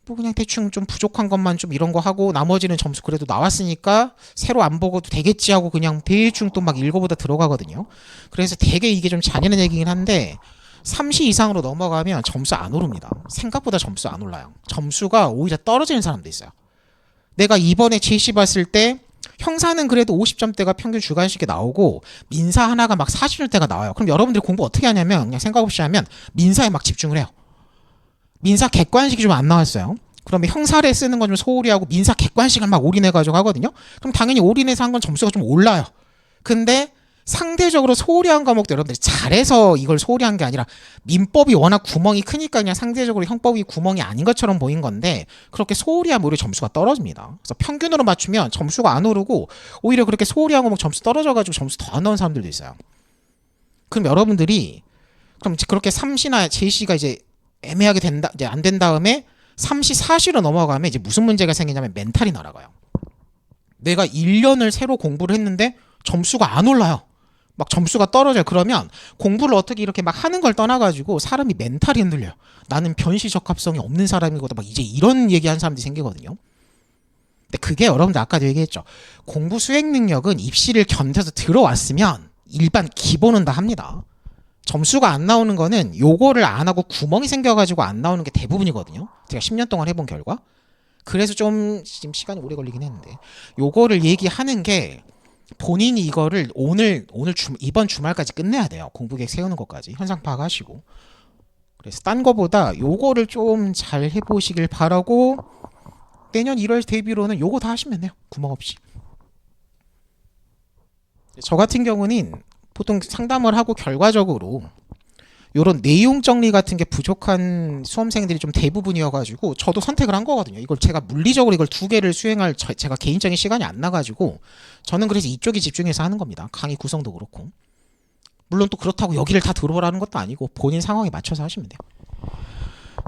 뭐 그냥 대충 좀 부족한 것만 좀 이런 거 하고 나머지는 점수 그래도 나왔으니까 새로 안 보고도 되겠지 하고 그냥 대충 또 막 읽어보다 들어가거든요. 그래서 되게 이게 좀 잔인한 얘기긴 한데 3시 이상으로 넘어가면 점수 안 오릅니다. 생각보다 점수 안 올라요. 점수가 오히려 떨어지는 사람도 있어요. 내가 이번에 제시 봤을 때 형사는 그래도 50점대가 평균 주관식에 나오고 민사 하나가 막 40점대가 나와요. 그럼 여러분들이 공부 어떻게 하냐면 그냥 생각 없이 하면 민사에 막 집중을 해요. 민사 객관식이 좀 안 나왔어요. 그러면 형사를 쓰는 건 좀 소홀히 하고 민사 객관식을 막 올인해가지고 하거든요. 그럼 당연히 올인해서 한 건 점수가 좀 올라요. 근데 상대적으로 소홀히 한 과목도 여러분들이 잘해서 이걸 소홀히 한 게 아니라 민법이 워낙 구멍이 크니까 그냥 상대적으로 형법이 구멍이 아닌 것처럼 보인 건데 그렇게 소홀히 하면 오히려 점수가 떨어집니다. 그래서 평균으로 맞추면 점수가 안 오르고 오히려 그렇게 소홀히 한 과목 점수 떨어져가지고 점수 더 안 나온 사람들도 있어요. 그럼 여러분들이 그럼 그렇게 3시나 제시가 이제 애매하게 된다 이제 안 된 다음에 3시 4시로 넘어가면 이제 무슨 문제가 생기냐면 멘탈이 날아가요. 내가 1년을 새로 공부를 했는데 점수가 안 올라요. 막 점수가 떨어져요. 그러면 공부를 어떻게 이렇게 막 하는 걸 떠나가지고 사람이 멘탈이 흔들려요. 나는 변시적합성이 없는 사람이거든. 막 이제 이런 얘기하는 사람들이 생기거든요. 근데 그게 여러분들 아까도 얘기했죠. 공부 수행 능력은 입시를 견뎌서 들어왔으면 일반 기본은 다 합니다. 점수가 안 나오는 거는 요거를 안 하고 구멍이 생겨가지고 안 나오는 게 대부분이거든요. 제가 10년 동안 해본 결과. 그래서 좀 지금 시간이 오래 걸리긴 했는데 요거를 얘기하는 게 본인이 이거를 이번 주말까지 끝내야 돼요. 공부 계획 세우는 것까지 현상 파악하시고. 그래서 딴 거보다 요거를 좀 잘 해보시길 바라고 내년 1월 대비로는 요거 다 하시면 돼요. 구멍 없이. 저 같은 경우는 보통 상담을 하고 결과적으로 요런 내용 정리 같은 게 부족한 수험생들이 좀 대부분이어가지고 저도 선택을 한 거거든요. 이걸 제가 물리적으로 이걸 두 개를 수행할 제가 개인적인 시간이 안 나가지고 저는 그래서 이쪽에 집중해서 하는 겁니다. 강의 구성도 그렇고. 물론 또 그렇다고 여기를 다 들어오라는 것도 아니고 본인 상황에 맞춰서 하시면 돼요.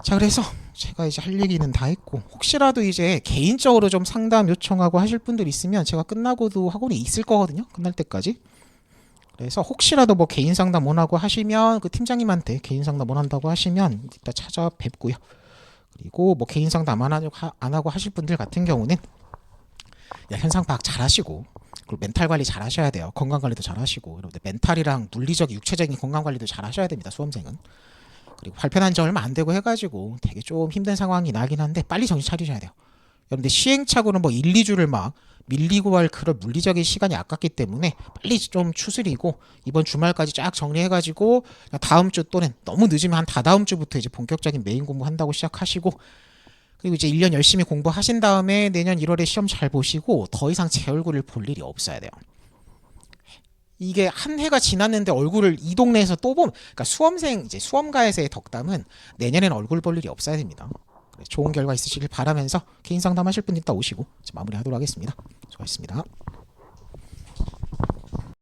자, 그래서 제가 이제 할 얘기는 다 했고 혹시라도 이제 개인적으로 좀 상담 요청하고 하실 분들 있으면 제가 끝나고도 학원에 있을 거거든요. 끝날 때까지. 그래서 혹시라도 뭐 개인 상담 원하고 하시면 그 팀장님한테 개인 상담 원한다고 하시면 이따 찾아뵙고요. 그리고 뭐 개인 상담 안 하고 하실 분들 같은 경우는 현상 파악 잘 하시고 그리고 멘탈 관리 잘 하셔야 돼요. 건강 관리도 잘 하시고 여러분들 멘탈이랑 물리적 육체적인 건강 관리도 잘 하셔야 됩니다. 수험생은. 그리고 발표한 지 얼마 안 되고 해가지고 되게 좀 힘든 상황이 나긴 한데 빨리 정신 차리셔야 돼요. 여러분들 시행착오는 뭐 1, 2주를 막 밀리고 할 그런 물리적인 시간이 아깝기 때문에 빨리 좀 추스리고 이번 주말까지 쫙 정리해가지고 다음 주 또는 너무 늦으면 한 다다음 주부터 이제 본격적인 메인 공부한다고 시작하시고 그리고 이제 1년 열심히 공부하신 다음에 내년 1월에 시험 잘 보시고 더 이상 제 얼굴을 볼 일이 없어야 돼요. 이게 한 해가 지났는데 얼굴을 이 동네에서 또 보면 그러니까 수험생 이제 수험가에서의 덕담은 내년에는 얼굴 볼 일이 없어야 됩니다. 좋은 결과 있으시길 바라면서 개인 상담하실 분 이따 오시고 마무리하도록 하겠습니다. 수고하셨습니다.